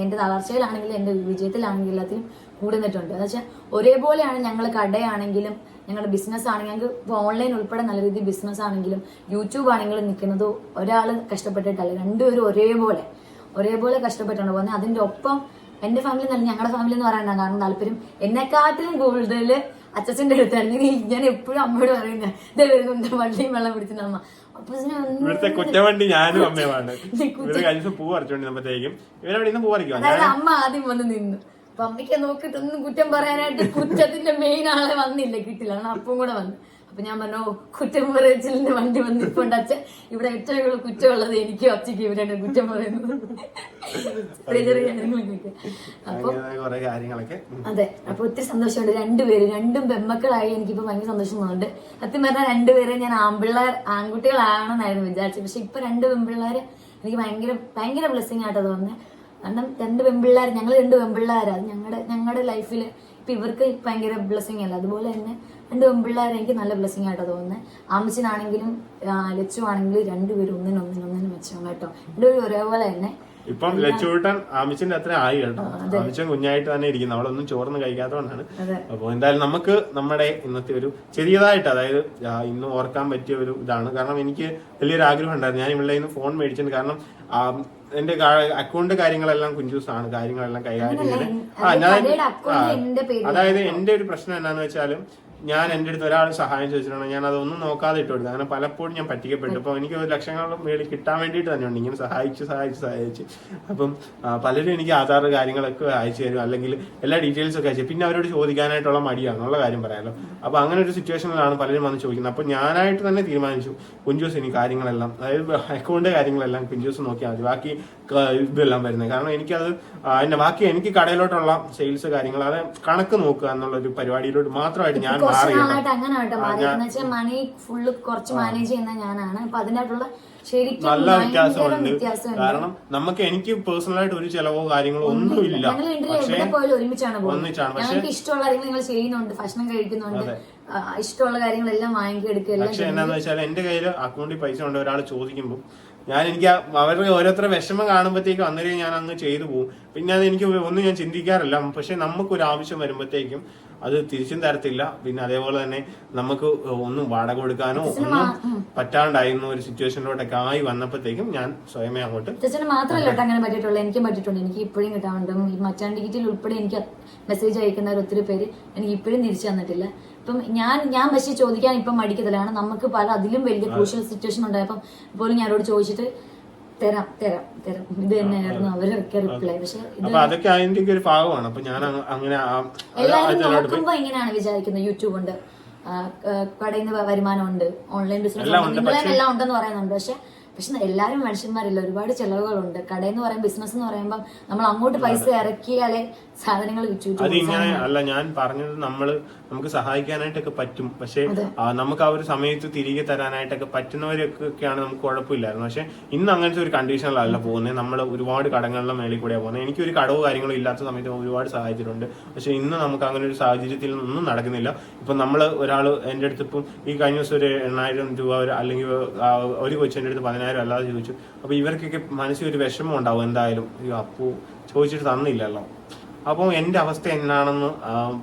എൻ്റെ തളർച്ചയിലാണെങ്കിലും എൻ്റെ വിജയത്തിലാണെങ്കിലും എല്ലാത്തിലും കൂടെ നിന്നിട്ടുണ്ട്. എന്ന് വെച്ചാൽ ഒരേപോലെയാണ് ഞങ്ങൾ. കടയാണെങ്കിലും ഞങ്ങളുടെ ബിസിനസ് ആണെങ്കിലും ഞങ്ങൾക്ക് ഇപ്പോൾ ഓൺലൈൻ ഉൾപ്പെടെ നല്ല രീതിയിൽ ബിസിനസ് ആണെങ്കിലും യൂട്യൂബ് ആണെങ്കിലും നിൽക്കുന്നത് ഒരാൾ കഷ്ടപ്പെട്ടിട്ടല്ല, രണ്ടുപേരും ഒരേപോലെ കഷ്ടപ്പെട്ടാണ് പോകുന്നത്. അതിൻ്റെ ഒപ്പം എന്റെ ഫാമിലി നല്ല ഞങ്ങളുടെ ഫാമിലി എന്ന് പറയാനാണ് കാരണം താല്പര്യം എന്നെക്കാട്ടിലും കൂടുതൽ അച്ഛൻ്റെ അടുത്തായിരുന്നു. ഞാൻ എപ്പോഴും അമ്മയോട് പറയുന്നത് ഇതേ വരുന്നുണ്ട് വണ്ടിയും വെള്ളം പിടിച്ചിട്ട് അമ്മ. ഇവിടുത്തെ കുറ്റവണ്ടി ഞാനും അമ്മയുമാണ്. പൂ പറിച്ചോണ്ടിരുന്നപ്പോഴത്തേക്കും അതായത് അമ്മ ആദ്യം വന്ന് നിന്നു. അപ്പൊ അമ്മയ്ക്ക് നോക്കിയിട്ടൊന്നും കുറ്റം പറയാനായിട്ട് കുറ്റത്തിന്റെ മെയിൻ ആളെ വന്നില്ല, കിട്ടില്ല. കാരണം അപ്പം കൂടെ വന്നു. അപ്പൊ ഞാൻ പറഞ്ഞു കുറ്റം പറച്ചിലിന്റെ വണ്ടി വന്നിപ്പോണ്ട് അച്ഛൻ ഇവിടെ ഏറ്റവും കൂടുതൽ കുറ്റമുള്ളത് എനിക്കും അച്ഛയ്ക്ക് ഇവരാണ് കുറ്റം പറയുന്നത്. അതെ. അപ്പൊ ഒത്തിരി സന്തോഷമുണ്ട്. രണ്ടും പെമ്മക്കളായി എനിക്കിപ്പോ ഭയങ്കര സന്തോഷം തോന്നുന്നുണ്ട്. സത്യം പറഞ്ഞാൽ രണ്ടുപേരെ ഞാൻ ആൺകുട്ടികളാണെന്നായിരുന്നു വിചാരിച്ചത്. പക്ഷെ ഇപ്പൊ 2 പെൺപിള്ളേര് എനിക്ക് ഭയങ്കര ബ്ലെസ്സിങ് ആയിട്ടാ തോന്നുന്നത്. കാരണം 2 പെൺപിള്ളേർ, ഞങ്ങൾ 2 പെൺപിള്ളേരാ. അത് ഞങ്ങളുടെ ലൈഫിൽ ഇപ്പൊ ഇവർക്ക് ഭയങ്കര ബ്ലെസ്സിങ് അല്ല, അതുപോലെ തന്നെ 2 പെൺപിള്ളേർ എനിക്ക് നല്ല ബ്ലെസ്സിങ് ആയിട്ടാണ് തോന്നുന്നത്. ആമിച്ചനാണെങ്കിലും ലച്ചു ആണെങ്കിലും രണ്ടുപേരും ഒന്നിനൊന്നിനും മെച്ചമാണ് കേട്ടോ. രണ്ടുപേരും ഒരേപോലെ തന്നെ. ഇപ്പം ലച്ചുകൂട്ടൻ ആമിച്ചന്റെ അത്ര ആയി കേട്ടോ. ആമിച്ചൻ കുഞ്ഞായിട്ട് തന്നെ ഇരിക്കുന്നു, അവളൊന്നും ചോർന്ന് കഴിക്കാത്തതുകൊണ്ടാണ്. അപ്പൊ എന്തായാലും നമുക്ക് നമ്മുടെ ഇന്നത്തെ ഒരു ചെറിയതായിട്ട്, അതായത് ഇന്ന് ഓർക്കാൻ പറ്റിയ ഒരു ഇതാണ്. കാരണം എനിക്ക് വലിയൊരു ആഗ്രഹം ഉണ്ടായിരുന്നു, ഞാൻ ഇവിടെ നിന്ന് ഫോൺ മേടിച്ചിട്ടുണ്ട്. കാരണം എന്റെ അക്കൗണ്ട് കാര്യങ്ങളെല്ലാം കുഞ്ചൂസാണ് കാര്യങ്ങളെല്ലാം കൈകാര്യം ചെയ്യുന്നത്. അതായത് എന്റെ ഒരു പ്രശ്നം എന്താന്ന് വെച്ചാലും, ഞാൻ എന്റെ അടുത്ത് ഒരാൾ സഹായം ചോദിച്ചിട്ടുണ്ടെങ്കിൽ ഞാൻ അതൊന്നും നോക്കാതെ ഇട്ട് കൊടുക്കും. അങ്ങനെ പലപ്പോഴും ഞാൻ പറ്റിക്കപ്പെട്ടു. അപ്പൊ എനിക്ക് 1 ലക്ഷങ്ങളുടെ മേളിൽ കിട്ടാൻ വേണ്ടിയിട്ട് തന്നെയുണ്ട് ഇങ്ങനെ സഹായിച്ച്. അപ്പം പലരും എനിക്ക് ആധാർ കാര്യങ്ങളൊക്കെ അയച്ചു തരും, അല്ലെങ്കിൽ എല്ലാ ഡീറ്റെയിൽസ് ഒക്കെ അയച്ചു. പിന്നെ അവരോട് ചോദിക്കാനായിട്ടുള്ള മടിയാണെന്നുള്ള കാര്യം പറയാമല്ലോ. അപ്പൊ അങ്ങനെ ഒരു സിറ്റുവേഷനിലാണ് പലരും വന്ന് ചോദിക്കുന്നത്. അപ്പൊ ഞാനായിട്ട് തന്നെ തീരുമാനിച്ചു, കുഞ്ചൂസ് ഇനി കാര്യങ്ങളെല്ലാം, അതായത് അക്കൗണ്ട് കാര്യങ്ങളെല്ലാം കുഞ്ചൂസ് നോക്കിയാൽ മതി, ബാക്കി ഇതെല്ലാം വരുന്നത്. കാരണം എനിക്കത് ബാക്കി എനിക്ക് കടയിലോട്ടുള്ള സെയിൽസ് കാര്യങ്ങൾ അത് കണക്ക് നോക്കുക എന്നുള്ള ഒരു പരിപാടിയിലോട്ട് മാത്രമായിട്ട് ഞാൻ മണി ഫുള്ള് കുറച്ച് മാനേജ് ചെയ്യുന്ന ഞാനാണ്. അപ്പൊ അതിനായിട്ടുള്ള നല്ല വ്യത്യാസമുണ്ട്. കാരണം എനിക്ക് പേഴ്സണലായിട്ട് ഒരു ചെലവോ കാര്യങ്ങളോ ഒന്നുമില്ല. ഒന്നിച്ചാണ് ഞങ്ങൾക്ക് ഇഷ്ടമുള്ള കാര്യങ്ങൾ നിങ്ങൾ ചെയ്യുന്നുണ്ട്, ഭക്ഷണം കഴിക്കുന്നുണ്ട്, ഇഷ്ടമുള്ള കാര്യങ്ങളെല്ലാം വാങ്ങിക്കെടുക്കുക. പക്ഷെ എന്താന്ന് വെച്ചാൽ എന്റെ കയ്യിൽ അക്കൗണ്ടിൽ പൈസ കൊണ്ട് ഒരാൾ ചോദിക്കുമ്പോൾ എനിക്ക് അവരുടെ ഓരോരുത്തരുടെ വിഷമം കാണുമ്പോഴത്തേക്കും അന്നേരം ഞാൻ അങ്ങ് ചെയ്തു പോകും. പിന്നെ അത് എനിക്ക് ഒന്നും ഞാൻ ചിന്തിക്കാറില്ല. പക്ഷെ നമുക്കൊരു ആവശ്യം വരുമ്പോഴത്തേക്കും അത് തിരിച്ചും തരത്തില്ല. പിന്നെ അതേപോലെ തന്നെ നമുക്ക് ഒന്നും വാടക കൊടുക്കാനോ ഒന്നും പറ്റാണ്ടായിരുന്ന ഒരു സിറ്റുവേഷനിലോട്ടൊക്കെ ആയി വന്നപ്പോഴത്തേക്കും ഞാൻ സ്വയമേ അങ്ങോട്ട്. ചേച്ചന് മാത്രമല്ല അങ്ങനെ പറ്റിയിട്ടുള്ളൂ, എനിക്കും പറ്റിയിട്ടുണ്ട്. എനിക്ക് ഇപ്പോഴും കിട്ടാറുണ്ട്. ഈ മച്ചാൻ ഡിജിറ്റൽ ഉൾപ്പെടെ എനിക്ക് മെസ്സേജ് അയക്കുന്നവർ ഒത്തിരി പേര് എനിക്ക് ഇപ്പോഴും തിരിച്ചു തന്നിട്ടില്ല. ഇപ്പം ഞാൻ പക്ഷേ ചോദിക്കാൻ ഇപ്പം മടിക്കത്തില്ലാണ്. നമുക്ക് അതിലും വലിയ ക്രൂഷ്യൽ സിറ്റുവേഷൻ ഉണ്ടായപ്പം പോലും ഞാനോട് ചോദിച്ചിട്ട് തരാം ഇത് തന്നെയായിരുന്നു അവരൊക്കെ റിപ്ലൈ. പക്ഷെ അതൊക്കെ അതിന്റെ ഒരു ഭാഗമാണ്. അപ്പൊ ഞാൻ അങ്ങനെ എല്ലാവരും നോക്കുമ്പോ ഇങ്ങനെയാണ് വിചാരിക്കുന്നത്, യൂട്യൂബ് ഉണ്ട്, കടയിൽ നിന്ന് വരുമാനം ഉണ്ട്, ഓൺലൈൻ ബിസിനസ് എല്ലാം ഉണ്ടെന്ന് പറയുന്നുണ്ട്. പക്ഷെ എല്ലാവരും മനുഷ്യന്മാരില്ല, ഒരുപാട് ചെലവുകളുണ്ട്. കടയെന്ന് പറയുമ്പോൾ ബിസിനസ് എന്ന് പറയുമ്പോൾ നമ്മൾ അങ്ങോട്ട് പൈസ ഇറക്കിയാലേ സാധനങ്ങൾ വിറ്റു. അതിങ്ങനെ അല്ല ഞാൻ പറഞ്ഞത്, നമുക്ക് സഹായിക്കാനായിട്ടൊക്കെ പറ്റും. പക്ഷെ നമുക്ക് ആ ഒരു സമയത്ത് തിരികെ തരാനായിട്ടൊക്കെ പറ്റുന്നവരൊക്കെയാണ് നമുക്ക് കുഴപ്പമില്ലായിരുന്നു. പക്ഷെ ഇന്ന് അങ്ങനത്തെ ഒരു കണ്ടീഷനിലല്ല പോകുന്നത്. നമ്മൾ ഒരുപാട് കടങ്ങളുടെ മേളിൽ കൂടെയാണ് പോകുന്നത്. എനിക്കൊരു കടവോ കാര്യങ്ങളോ ഇല്ലാത്ത സമയത്ത് ഒരുപാട് സഹായിച്ചിട്ടുണ്ട്. പക്ഷെ ഇന്ന് നമുക്ക് അങ്ങനെ ഒരു സാഹചര്യത്തിൽ ഒന്നും നടക്കുന്നില്ല. ഇപ്പൊ ഒരാൾ എന്റെ അടുത്ത് ഇപ്പം ഈ കഴിഞ്ഞ ദിവസം ഒരു 8,000 രൂപ അല്ലെങ്കിൽ ഒരു കൊച്ചിന്റെ അടുത്ത് 10,000 അല്ലാതെ ചോദിച്ചു. അപ്പൊ ഇവർക്കൊക്കെ മനസ്സിൽ ഒരു വിഷമം ഉണ്ടാവും എന്തായാലും, അപ്പു ചോദിച്ചിട്ട് തന്നില്ലല്ലോ. അപ്പോൾ എന്റെ അവസ്ഥ എന്നാണെന്ന്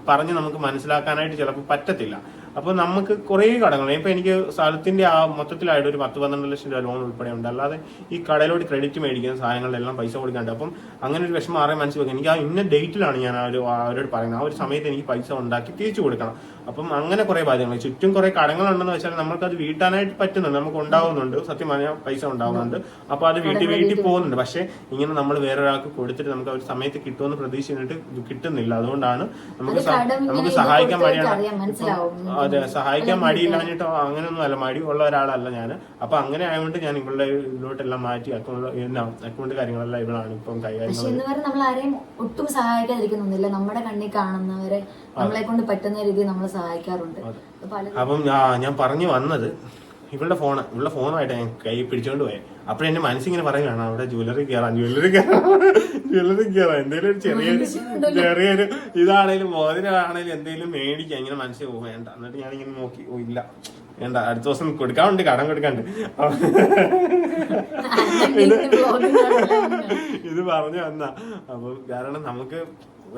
പറഞ്ഞ് നമുക്ക് മനസ്സിലാക്കാനായിട്ട് ചിലപ്പോൾ പറ്റത്തില്ല. അപ്പോൾ നമുക്ക് കുറേ കടങ്ങൾ, ഇപ്പൊ എനിക്ക് സ്ഥലത്തിന്റെ മൊത്തത്തിലായിട്ട് ഒരു 10-12 ലക്ഷം രൂപ ലോൺ ഉൾപ്പെടെ ഉണ്ട്. അല്ലാതെ ഈ കടയിലോട്ട് ക്രെഡിറ്റ് മേടിക്കുന്ന സാധനങ്ങളിലെല്ലാം പൈസ കൊടുക്കാണ്ട്. അപ്പം അങ്ങനെ ഒരു വിഷമം ആരെയും മനസ്സിലാക്കുക. എനിക്ക് ഇന്ന ഡേറ്റിലാണ് ഞാൻ അവരോട് പറയുന്നത്, ആ ഒരു സമയത്ത് എനിക്ക് പൈസ ഉണ്ടാക്കി തിരിച്ചു കൊടുക്കണം. അപ്പം അങ്ങനെ കുറെ ബാധ്യതകൾ, ചുറ്റും കുറെ കടങ്ങളുണ്ടെന്ന് വെച്ചാൽ നമുക്കത് വീട്ടാനായിട്ട് പറ്റുന്നുണ്ട്, നമുക്ക് ഉണ്ടാവുന്നുണ്ട്, സത്യം പറഞ്ഞാൽ പൈസ ഉണ്ടാവുന്നുണ്ട്. അപ്പൊ അത് വീട്ടിൽ പോകുന്നുണ്ട്. പക്ഷെ ഇങ്ങനെ നമ്മൾ വേറൊരാൾക്ക് കൊടുത്തിട്ട് നമുക്ക് ഒരു സമയത്ത് കിട്ടുമെന്ന് പ്രതീക്ഷിച്ചിട്ട് കിട്ടുന്നില്ല. അതുകൊണ്ടാണ് നമുക്ക് സഹായിക്കാൻ മടിയാണ്. അതെ, സഹായിക്കാൻ മടിയില്ലാഞ്ഞിട്ടോ അങ്ങനെയൊന്നും അല്ല, മടി ഉള്ള ഒരാളല്ല ഞാൻ. അപ്പൊ അങ്ങനെ ആയതുകൊണ്ട് ഞാൻ ഇവളുടെ ഇതിലോട്ടെല്ലാം മാറ്റി അക്കൗണ്ട് കാര്യങ്ങളെല്ലാം ഇവളാണ് ഇപ്പം കൈകാര്യം. നമ്മൾ ആരെയും ഒട്ടും സഹായിക്കാതിരിക്കുന്നില്ല, നമ്മുടെ കണ്ണിൽ കാണുന്നവരെ നമ്മളെ കൊണ്ട് പറ്റുന്ന രീതിയിൽ നമ്മൾ സഹായിക്കാറുണ്ട്. അപ്പം ഞാൻ പറഞ്ഞു വന്നത്, ഇവളുടെ ഫോണുമായിട്ട് ഞാൻ കൈ പിടിച്ചോണ്ട് പോയെ. അപ്പോഴെന്റെ മനസ്സിങ്ങനെ പറയുകയാണ് അവിടെ ജ്വല്ലറി കയറാം എന്തെങ്കിലും ഒരു ചെറിയൊരു ഇതാണേലും മോതിരാണേലും എന്തെങ്കിലും മേടിക്കാം. ഇങ്ങനെ മനസ്സിൽ വേണ്ട. എന്നിട്ട് ഞാനിങ്ങനെ നോക്കി, ഇല്ല വേണ്ട, അടുത്ത ദിവസം കൊടുക്കാറുണ്ട്, കടം കൊടുക്കാണ്ട്. ഇത് പറഞ്ഞു വന്നാ. അപ്പം കാരണം നമുക്ക്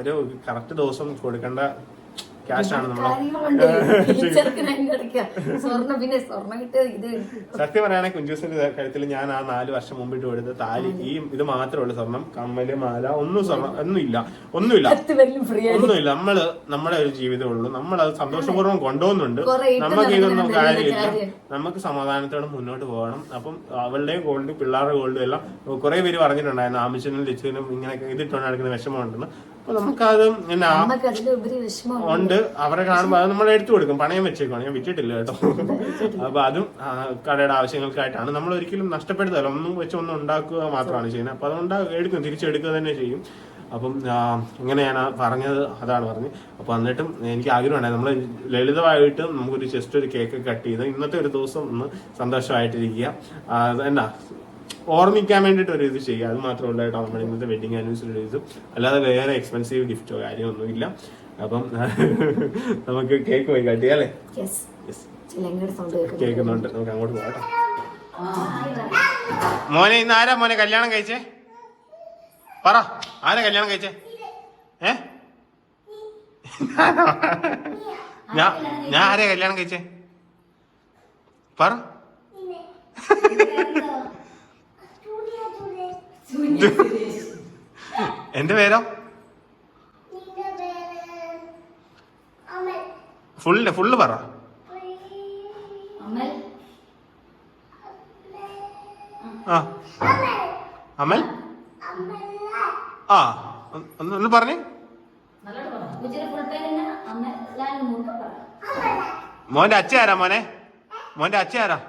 ഒരു കറക്റ്റ് ദിവസം കൊടുക്കേണ്ട ക്യാഷാണ് സത്യം പറയുകയാണെങ്കിൽ കുഞ്ചൂസിന്റെ കഴുത്തിൽ ഞാൻ ആ 4 വർഷം മുമ്പിട്ട് കൊടുത്ത താലി ഇത് മാത്രമേ ഉള്ളൂ. സ്വർണം, കമ്മല്, മാല, ഒന്നുമില്ല. നമ്മുടെ ഒരു ജീവിതമുള്ളൂ. നമ്മളത് സന്തോഷപൂർവ്വം കൊണ്ടുപോകുന്നുണ്ട്. നമുക്ക് ഇതൊന്നും കാര്യമില്ല. നമുക്ക് സമാധാനത്തോടെ മുന്നോട്ട് പോകണം. അപ്പം അവളുടെയും ഗോൾഡ്, പിള്ളേരുടെ ഗോൾഡും എല്ലാം കുറെ പേര് പറഞ്ഞിട്ടുണ്ടായിരുന്നു ആമിച്ചനും ലിച്ചുവിനും ഇങ്ങനെയൊക്കെ ഇതിട്ടുകൊണ്ട് നടക്കുന്ന വിഷമമുണ്ടെന്ന്. അപ്പൊ നമുക്കത് ഉണ്ട്. അവരെ കാണുമ്പോൾ അത് നമ്മൾ എടുത്തു കൊടുക്കും. പണയം വെച്ചേക്കാണ്, ഞാൻ വിറ്റിട്ടില്ല കേട്ടോ. അപ്പൊ അതും കടയുടെ ആവശ്യങ്ങൾക്കായിട്ടാണ്. നമ്മൾ ഒരിക്കലും നഷ്ടപ്പെടുത്തല്ല, ഒന്നും വെച്ച് ഒന്നും ഉണ്ടാക്കുക മാത്രമാണ് ചെയ്യുന്നത്. അപ്പൊ അതുകൊണ്ട് എടുക്കും, തിരിച്ചെടുക്കുക തന്നെ ചെയ്യും. അപ്പം ഇങ്ങനെയാണ് പറഞ്ഞത്, അതാണ് പറഞ്ഞത്. അപ്പൊ എന്നിട്ടും എനിക്ക് ആഗ്രഹമുണ്ടായി നമ്മൾ ലളിതമായിട്ട് നമുക്കൊരു ജസ്റ്റ് ഒരു കേക്ക് കട്ട് ചെയ്ത് ഇന്നത്തെ ഒരു ദിവസം ഒന്ന് സന്തോഷമായിട്ടിരിക്കുക. എന്നാ ഓർമ്മിക്കാൻ വേണ്ടിയിട്ട് ഒരു ഇത് ചെയ്യുക. അത് മാത്രമേ ഉള്ളതായിട്ടോ നമ്മുടെ ഇന്നത്തെ വെഡിങ് ആനിവേഴ്സറി ഇത്. അല്ലാതെ വേറെ എക്സ്പെൻസീവ് ഗിഫ്റ്റോ കാര്യമൊന്നും ഇല്ല. അപ്പം നമുക്ക് കേക്ക് പോയി കട്ട് ചെയ്യാം അല്ലേ? കേൾക്കുന്നുണ്ട്, നമുക്ക് അങ്ങോട്ട് പോകാം. മോനെ ഇന്ന് ആരാ മോനെ കല്യാണം കഴിച്ചേ? പറ, ആരാ കല്യാണം കഴിച്ചേ? ഞാൻ ആരെയാ കല്യാണം കഴിച്ചേ? പറ. എന്റെ പേരോ? ഫുള്ള് പറ. അമൽ. ഒന്ന് പറഞ്ഞേ. മോന്റെ അച്ഛ ആരാ? മോന്റെ അച്ഛ ആരാ?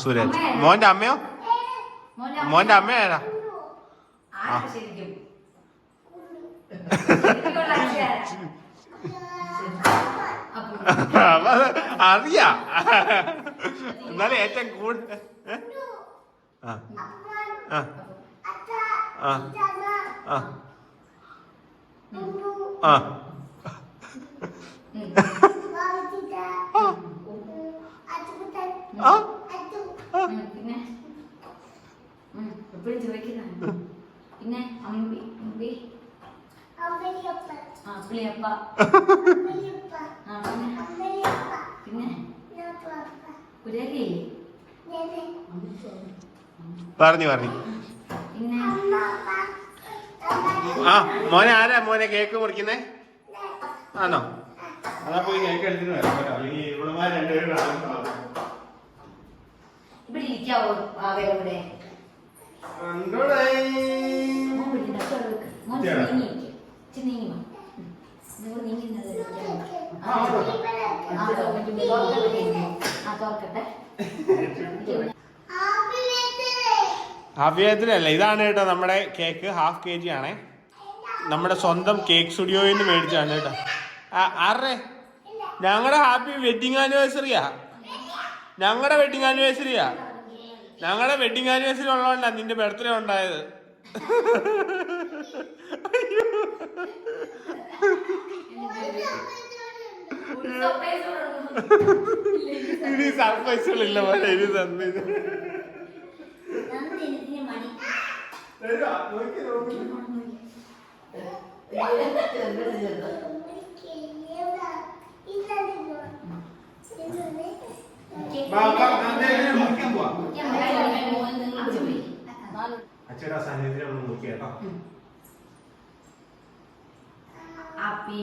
സുരേഷ്. മോന്റെ അമ്മയോ? മോന്റെ അമ്മ ആരാ? അറിയാ. എന്നാലും ഏറ്റവും കൂടുതൽ പിന്നെ പറഞ്ഞു മോനെ ആരാ മോനെ കേക്ക് മുറിക്കുന്നേ? ആണോ? അതാ പോയി കേക്ക് എടുത്തിട്ട് വരാം. അല്ലെങ്കിൽ ഇവളുമാർ രണ്ടുപേരും ഇവിടെ ഇരിക്കാവോ? ഹാഫിയത്തിനല്ല, ഇതാണ് കേട്ടോ നമ്മുടെ കേക്ക്. 1/2 kg ആണേ. നമ്മുടെ സ്വന്തം കേക്ക് സ്റ്റുഡിയോയിൽ നിന്ന് മേടിച്ചാണ് കേട്ടോ. ആറേ ഞങ്ങളുടെ ഹാപ്പി വെഡിങ് ആനിവേഴ്സറിയാ. ഞങ്ങളുടെ വെഡിങ് ആനിവേഴ്സറി ഉള്ളതുകൊണ്ടാ നിന്റെ ബർത്ത്ഡേ ഉണ്ടായത്. ഇനി സർപ്രൈസുകളില്ല പോലെ ഇനി തന്നത്. അച്ഛയുടെ സാന്നിധ്യം ഒന്ന് നോക്കി കേട്ടോ. ഹാപ്പി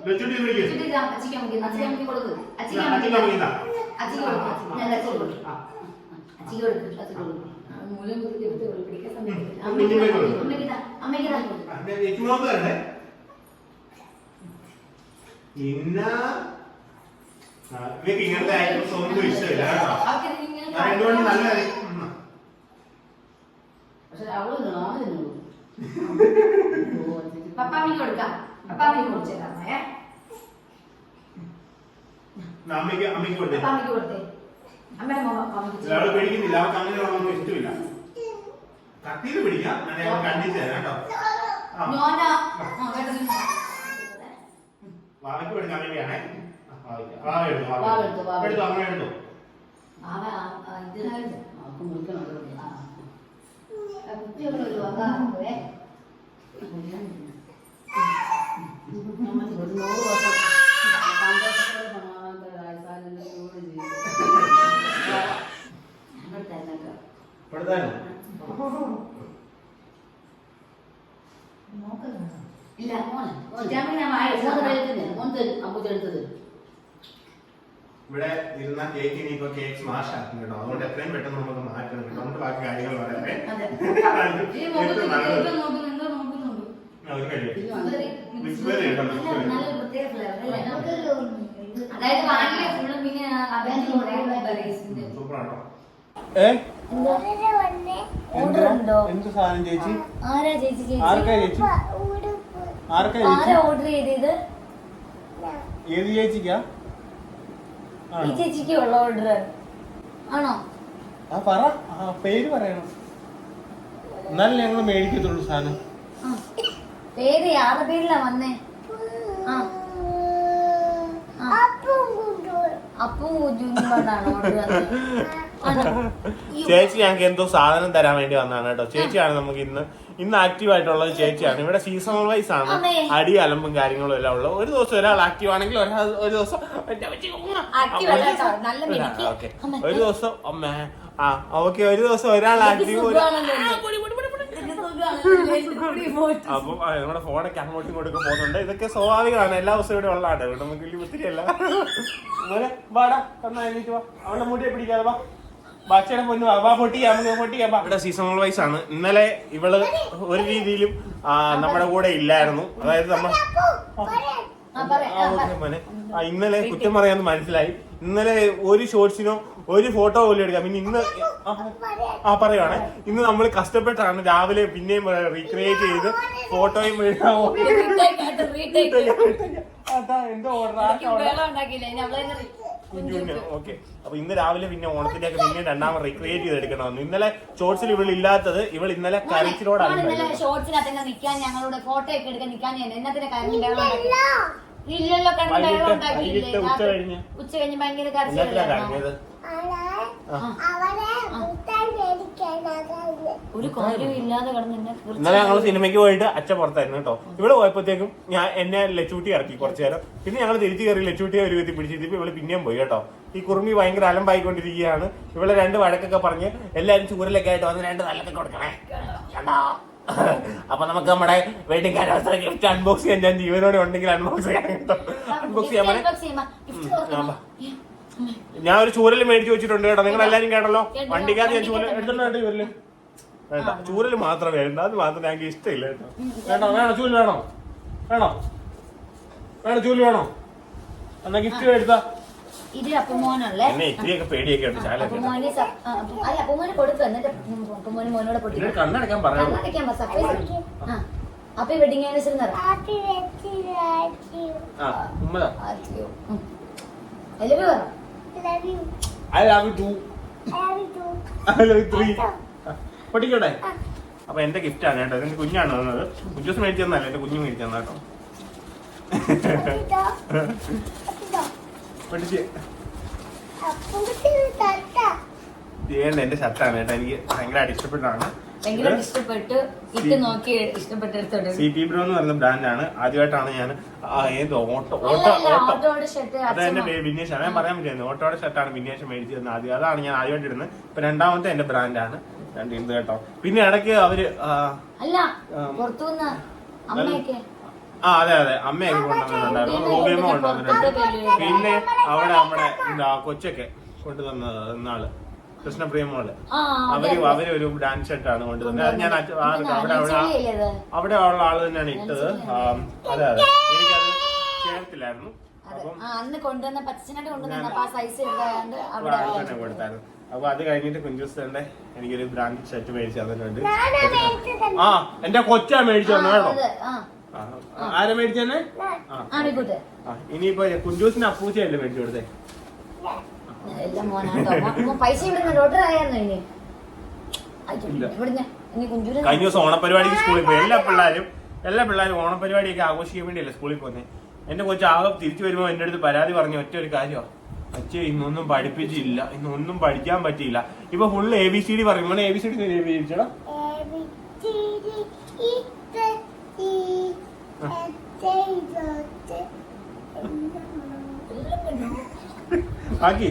ലച്ചുട്ടി വിളിക്ക്. അച്ചിക്ക് അമ്മക്ക് കൊടുക്കും. അച്ചിക്ക് അച്ചിക്ക് കൊടുക്കും. അമ്മക്ക് കൊടുക്കും. ഞാൻ അച്ചിക്ക് കൊടുക്കും. അച്ചിക്ക് കൊടുക്കും. അച്ചിക്ക് കൊടുക്കും. മൂലം കുത്തി എടുത്ത് പിടിക്കാൻ സമയത്ത് അമ്മയ്ക്ക് ഇങ്ങനത്തെ ഐറ്റംസ് ഒന്നും ഇഷ്ടമില്ല കേട്ടോ. എന്തുകൊണ്ട് നല്ല പക്ഷെ അവള് പപ്പാമ്മക്ക് കൊടുക്കാം. പപ്പാമ്മക്ക് കൊടുത്തേക്കാം. അമ്മയ്ക്ക് അമ്മയ്ക്ക് കൊടുത്തേ. പപ്പാമ്മക്ക് കൊടുത്തേ. അമ്മയുടെ അവള് പിടിക്കുന്നില്ല. അവൾക്ക് അങ്ങനെയുള്ളതൊന്നും ഇഷ്ടമില്ല. കത്തിയിൽ പിടിക്കാം. കണ്ടിച്ചു തരാം കേട്ടോ. വാവയ്ക്ക് കൊടുക്കാൻ വേണ്ടിയാണേ. വാവ എടുത്തു. എടുത്തു അങ്ങനെ എടുത്തു. ഇല്ല ഇവിടെ ഇരുന്ന കേക്കിന് ഇപ്പൊ കേക്ക് സ്മാഷ് ആക്കും കേട്ടോ. അതുകൊണ്ട് എത്രയും പെട്ടെന്ന് നമുക്ക് മാറ്റണം കേട്ടോ. നമുക്ക് ബാക്കി കാര്യങ്ങൾ പറയട്ടെ. എന്ത് സാധനം ചേച്ചി? ആരാ ചേച്ചി? ആർക്കാ ചേച്ചി? ആരാ ഓർഡർ ചെയ്തത്? ഏത് ചേച്ചിക്കാ? ഈ ചേച്ചിക്ക് ഉള്ള ഓർഡർ ആണോ? ആ പറ, പേര് പറയണം, എന്നാലും ഞങ്ങൾ മേടിക്കത്തുള്ളൂ സാധനം. പേര് ആരുടെ പേരിലാ വന്നേ? അപ്പും കുഞ്ഞുമായിട്ടാണോ ഓർഡർ വന്നത്? ചേച്ചി ഞങ്ങൾക്ക് എന്തോ സാധനം തരാൻ വേണ്ടി വന്നതാണ് കേട്ടോ. ചേച്ചിയാണ് നമുക്ക് ഇന്ന് ആക്റ്റീവ് ആയിട്ടുള്ളത് ചേച്ചിയാണ്. ഇവിടെ സീസണൽ വൈസ് ആണ് അടി അലമ്പും കാര്യങ്ങളും എല്ലാം ഉള്ളത്. ഒരു ദിവസം ഒരാൾ ആക്റ്റീവ് ആണെങ്കിൽ ഒരു ദിവസം ഒരു ദിവസം ഓക്കെ ഒരു ദിവസം ഒരാൾ ആക്റ്റീവ്. അപ്പം നമ്മുടെ ഫോണൊക്കെ അങ്ങോട്ടും ഇങ്ങോട്ടും പോകുന്നുണ്ട്. ഇതൊക്കെ സ്വാഭാവികമാണ്, എല്ലാ ദിവസവും ഇവിടെ ഉള്ളതാണ്. ഇവിടെ നമുക്ക് വലിയ ഒത്തിരിയല്ല. വാടാ തന്നാ എനിക്ക് വാ, അവളുടെ മുടിയെ പിടിക്കാതെ വാ, ബാച്ചയുടെ പൊന്നു വാ, പൊട്ടിക്കാം. ഇവിടെ സീസണൽ വൈസ് ആണ്. ഇന്നലെ ഇവള് ഒരു രീതിയിലും നമ്മുടെ കൂടെ ഇല്ലായിരുന്നു. അതായത് നമ്മൾ ഇന്നലെ കുറ്റം പറയാന്ന് മനസ്സിലായി. ഇന്നലെ ഒരു ഷോർട്സിനോ ഒരു ഫോട്ടോ പോലും എടുക്കാം. പിന്നെ ഇന്ന് പറയുവാണേ, ഇന്ന് നമ്മൾ കഷ്ടപ്പെട്ടാണ് രാവിലെ പിന്നെയും റീക്രിയേറ്റ് ചെയ്ത് ഫോട്ടോയും എന്തോ ഓക്കെ. അപ്പൊ ഇന്ന് രാവിലെ പിന്നെ ഓണത്തിലേക്ക് പിന്നെ രണ്ടാമത് റീക്രിയേറ്റ് ചെയ്തെടുക്കണമെന്ന്. ഇന്നലെ ഷോർട്സിൽ ഇവൾ ഇല്ലാത്തത്, ഇവൾ ഇന്നലെ കരച്ചിലോടാണ്. ഞങ്ങളുടെ ഫോട്ടോ ഒക്കെ എടുക്കാൻ നിൽക്കാൻ ഉച്ച കഴിഞ്ഞ് ഭയങ്കര കരച്ചിലായിരുന്നു. ഒരു കാര്യവും ഇല്ലാതെ കിടന്ന് ഇന്നലെ ഞങ്ങള് സിനിമയ്ക്ക് പോയിട്ട് അച്ഛൻ പുറത്തായിരുന്നു കേട്ടോ. ഇവിടെ പോയപ്പോഴത്തേക്കും എന്നെ ലച്ചൂട്ടി ഇറക്കി കുറച്ചു നേരം. പിന്നെ ഞങ്ങൾ തിരിച്ചു കയറി ലച്ചൂട്ടിയെ ഒരു വിധത്തിൽ പിടിച്ചിട്ട് ഇവള് പിന്നെയും പോയി കേട്ടോ. ഈ കുറുമി ഭയങ്കര അലമ്പായിക്കൊണ്ടിരിക്കുകയാണ്. ഇവിടെ രണ്ട് വഴക്കൊക്കെ പറഞ്ഞ് എല്ലാരും ചൂരലൊക്കെ ആയിട്ട് വന്ന് രണ്ട് നല്ലതൊക്കെ കൊടുക്കണേ കേട്ടോ. അപ്പൊ നമുക്ക് നമ്മുടെ വെഡിങ് ആനിവേഴ്സറി ഗിഫ്റ്റ് അൺബോക്സ് ചെയ്യാൻ ഞാൻ ജീവനോടെ ഉണ്ടെങ്കിൽ അൺബോക്സ് ചെയ്യാൻ കേട്ടോ. അൺബോക്സ് ചെയ്യാൻ ഞാൻ ഒരു ചൂരൽ മേടിച്ചു വെച്ചിട്ടുണ്ട് കേട്ടോ. നിങ്ങൾ എല്ലാരും കേട്ടല്ലോ. വണ്ടിക്കകത്ത് ഞാൻ ചൂരൽ എടുത്തോണ്ട് ഇവരില് വേണ്ട, ചൂരൽ മാത്രം വേണ്ട, അത് മാത്രം ഞങ്ങൾക്ക് ഇഷ്ടമില്ല കേട്ടോ. വേണോ ചൂല് വേണോ? ചൂല് വേണോ? എന്നാ ഗിഫ്റ്റ് എടുത്താ ഇത് അപ്പുമോനല്ലേ? എന്നെ ഇത്തിരിയൊക്കെ പേടിയൊക്കെ ഉണ്ട്. കണ്ണടക്കാൻ പറയാം. അപ്പൊ വെഡിങ് ആനിവേഴ്സറി പൊട്ടിക്കോട്ടെ. അപ്പൊ എന്റെ ഗിഫ്റ്റ് ആണ് കേട്ടോ. എന്റെ കുഞ്ഞാണ് വന്നത്. കുഞ്ഞൂസ് മേടിച്ചു തന്നല്ല, എന്റെ കുഞ്ഞു മേടിച്ചു തന്ന കേട്ടോ. എന്റെ ഷർട്ടാണ് കേട്ടോ. എനിക്ക് ഭയങ്കരമായിട്ട് ഇഷ്ടപ്പെട്ടാണ്. CP Bro എന്ന് പറയുന്ന ബ്രാൻഡാണ്. ആദ്യമായിട്ടാണ് ഞാൻ അതെന്റെ വിന്യാസം ഞാൻ പറയാൻ പറ്റുന്നത്. ഓട്ടോയുടെ ഷർട്ടാണ് വിന്യാസം മേടിച്ചു തന്നത് ആദ്യം. അതാണ് ഞാൻ ആദ്യമായിട്ട് ഇടുന്നത്. ഇപ്പൊ രണ്ടാമത്തെ എന്റെ ബ്രാൻഡാണ് ഇത് കേട്ടോ. പിന്നെ ഇടയ്ക്ക് അവര് ആ അതെ അതെ, അമ്മയൊക്കെ കൊണ്ടുവന്നിട്ടുണ്ടായിരുന്നു, റൂബിയമ്മ കൊണ്ടുവന്നിട്ടുണ്ട്. പിന്നെ അവിടെ നമ്മുടെ കൊച്ചൊക്കെ കൊണ്ടുതന്നത് ഇന്നാള് കൃഷ്ണപ്രിയമോള്, അവരൊരു ഡാൻസ് സെറ്റാണ് കൊണ്ടുതന്നത്. അത് ഞാൻ അവിടെ ഉള്ള ആള് തന്നെയാണ് ഇട്ടത്. അതെ അതെ, എനിക്കത് ചേർത്തില്ലായിരുന്നു. അന്ന് കൊണ്ടുവന്ന പച്ചനായിട്ട് കൊണ്ടുവന്ന സൈസ് തന്നെ കൊടുത്തായിരുന്നു. അപ്പൊ അത് കഴിഞ്ഞിട്ട് കുഞ്ചുസ്തന്റെ എനിക്കൊരു ബ്രാൻഡ് സെറ്റ് മേടിച്ചു തന്നിട്ടുണ്ട്. ആ എന്റെ കൊച്ചാ മേടിച്ചു തന്നു കേട്ടോ. ആരെ മേടിച്ചു തന്നെ? ഇനിയിപ്പോ കുഞ്ചൂസിന് അപ്പൂച്ചയല്ലേ മേടിച്ചു കൊടുത്തേ? കഴിഞ്ഞ ദിവസം ഓണപരിപാടിക്ക് സ്കൂളിൽ പോയി. എല്ലാ പിള്ളേരും ഓണപരിപാടിയൊക്കെ ആഘോഷിക്കാൻ വേണ്ടിയല്ലേ സ്കൂളിൽ പോകുന്നത്. എന്റെ കൊച്ചു ആകെ തിരിച്ചു വരുമ്പോ എന്റെ അടുത്ത് പരാതി പറഞ്ഞു ഒറ്റ ഒരു കാര്യമോ, അച്ഛ ഇന്നൊന്നും പഠിപ്പിച്ചില്ല, ഇന്നൊന്നും പഠിക്കാൻ പറ്റിയില്ല. ഇപ്പൊ ഫുള്ള് ABCD പറയും. മോനെ ABCD ചോദിച്ചടാ. ആക്കി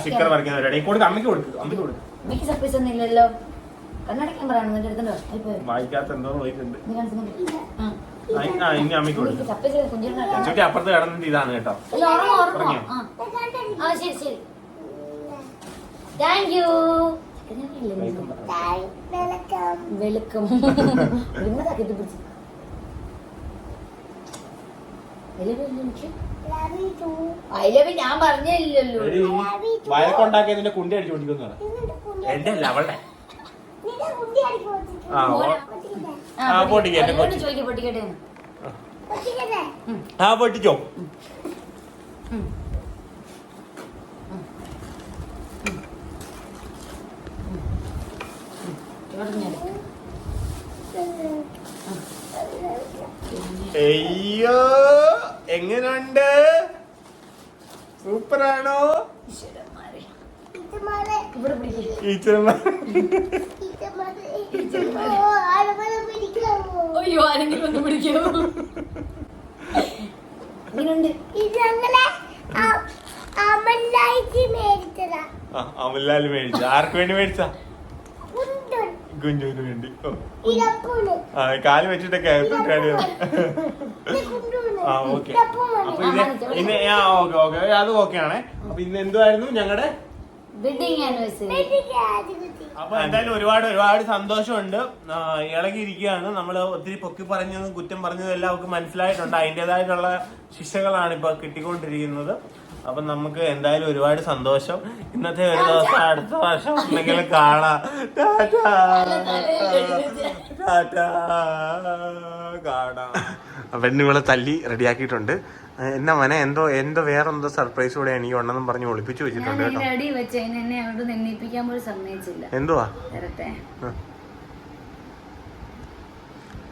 സ്റ്റിക്കർ വരയ്ക്കുന്ന റെഡി കൊടുക്ക. അമ്മയ്ക്ക് കൊടുക്കും. സർപ്രൈസ് ഒന്നും ഇല്ലല്ലോ. കണ്ണടക്കാൻ പറയണോ? വായിക്കാത്ത എന്തോ പോയിട്ടുണ്ട്. ഇനി അമ്മയ്ക്ക് കൊടുക്കും. അപ്പുറത്ത് കിടന്നിട്ട് ഇതാണ് കേട്ടോ. വെൽക്കം. ഞാൻ പറഞ്ഞില്ലല്ലോ. വയക്കൊണ്ടാക്കിയതിന്റെ കുണ്ടി അടിച്ചു പൊട്ടിക്കുന്ന എന്റെ അല്ല അവളുടെ. പൊട്ടിച്ചോ. അയ്യോ എങ്ങനുണ്ട്? സൂപ്പറാണോ? അയ്യോ ആരെങ്കിലും ഒന്ന് പിടിക്കോ? അമലാല് മേടിച്ച. ആർക്ക് വേണ്ടി മേടിച്ച? കുഞ്ചുവിന് വേണ്ടി. കാല് വെച്ചിട്ടൊക്കെ ഓക്കെ. അപ്പൊ ഇന്ന് ഓക്കെ അത് ഓക്കെ ആണേ. അപ്പൊ ഇന്ന് എന്തുവായിരുന്നു ഞങ്ങളുടെ വെഡിങ് ആനിവേഴ്സറി. അപ്പൊ എന്തായാലും ഒരുപാട് സന്തോഷമുണ്ട്. ഇളകിയിരിക്കുകയാണ്. നമ്മള് ഒത്തിരി പൊക്കി പറഞ്ഞതും കുറ്റം പറഞ്ഞതും എല്ലാം അവർക്ക് മനസ്സിലായിട്ടുണ്ട്. അതിൻ്റെതായിട്ടുള്ള ശിക്ഷകളാണ് ഇപ്പൊ കിട്ടിക്കൊണ്ടിരിക്കുന്നത്. അപ്പൊ നമുക്ക് എന്തായാലും ഒരുപാട് സന്തോഷം. ഇന്നത്തെ ഒരു ദിവസം അടുത്ത വർഷം എന്തെങ്കിലും കാണാം. കാണാം. പെണ്ണുകളെ തല്ലി റെഡിയാക്കിയിട്ടുണ്ട്. എന്നാ മനെ എന്തോ വേറെന്തോ സർപ്രൈസ് കൂടെ എനിക്ക് ഉണ്ടെന്നും പറഞ്ഞ് ഒളിപ്പിച്ചു വെച്ചിട്ടുണ്ട് കേട്ടോ. എന്തുവാ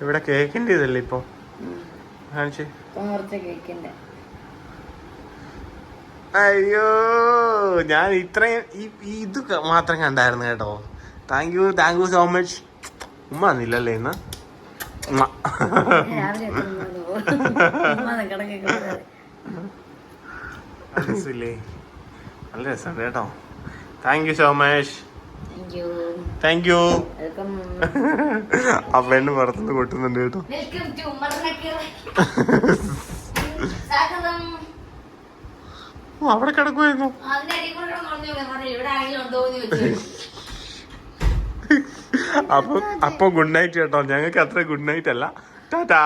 ഇവിടെ കേക്കിന്റെ ഇതല്ലേ ഇപ്പൊ കാണിച്ചേ? അയ്യോ ഞാൻ ഇത്രയും ഇത് മാത്രം കണ്ടായിരുന്നു കേട്ടോ. Thank you so much. ഉമ്മ വന്നില്ലല്ലേ ഇന്ന്? നല്ല രസമുണ്ട് കേട്ടോ. Thank you so much. Thank you. ആ പെണ്ണ് പുറത്തുനിന്ന് കൊട്ടുന്നുണ്ട് കേട്ടോ. അവിടെ കിടക്കുമായിരുന്നു. അപ്പൊ ഗുഡ് നൈറ്റ് കേട്ടോ. ഞങ്ങൾക്ക് അത്ര ഗുഡ് നൈറ്റ് അല്ല. ടാറ്റാ.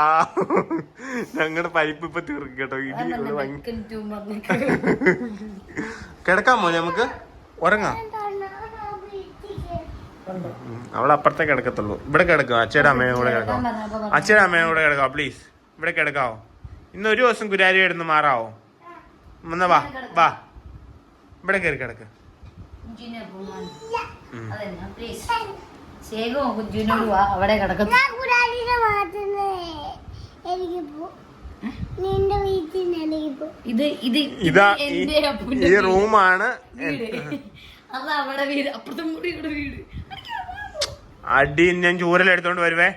ഞങ്ങളുടെ പരിപ്പ് ഇപ്പൊ തീർക്കും കേട്ടോ. കിടക്കാമോ നമുക്ക്? ഉറങ്ങാം. അവൾ അപ്പുറത്തെ കിടക്കത്തുള്ളൂ. ഇവിടെ കിടക്കുക. അച്ഛയുടെ അമ്മയും കൂടെ കിടക്കാവോ? അച്ഛയുടെ അമ്മയും കൂടെ കിടക്കാവോ പ്ലീസ്? ഇവിടെ കിടക്കാവോ? ഇന്നൊരു ദിവസം കുരാരി എടുന്ന് മാറാവോ? എന്നാ വാ ഇവിടെ കയറി കിടക്ക്. അവിടെ കിടക്കുന്നു. ഇതാ ഈ റൂമാണ്. അടി ഞാൻ ചൂരലെടുത്തോണ്ട് വരുവേ.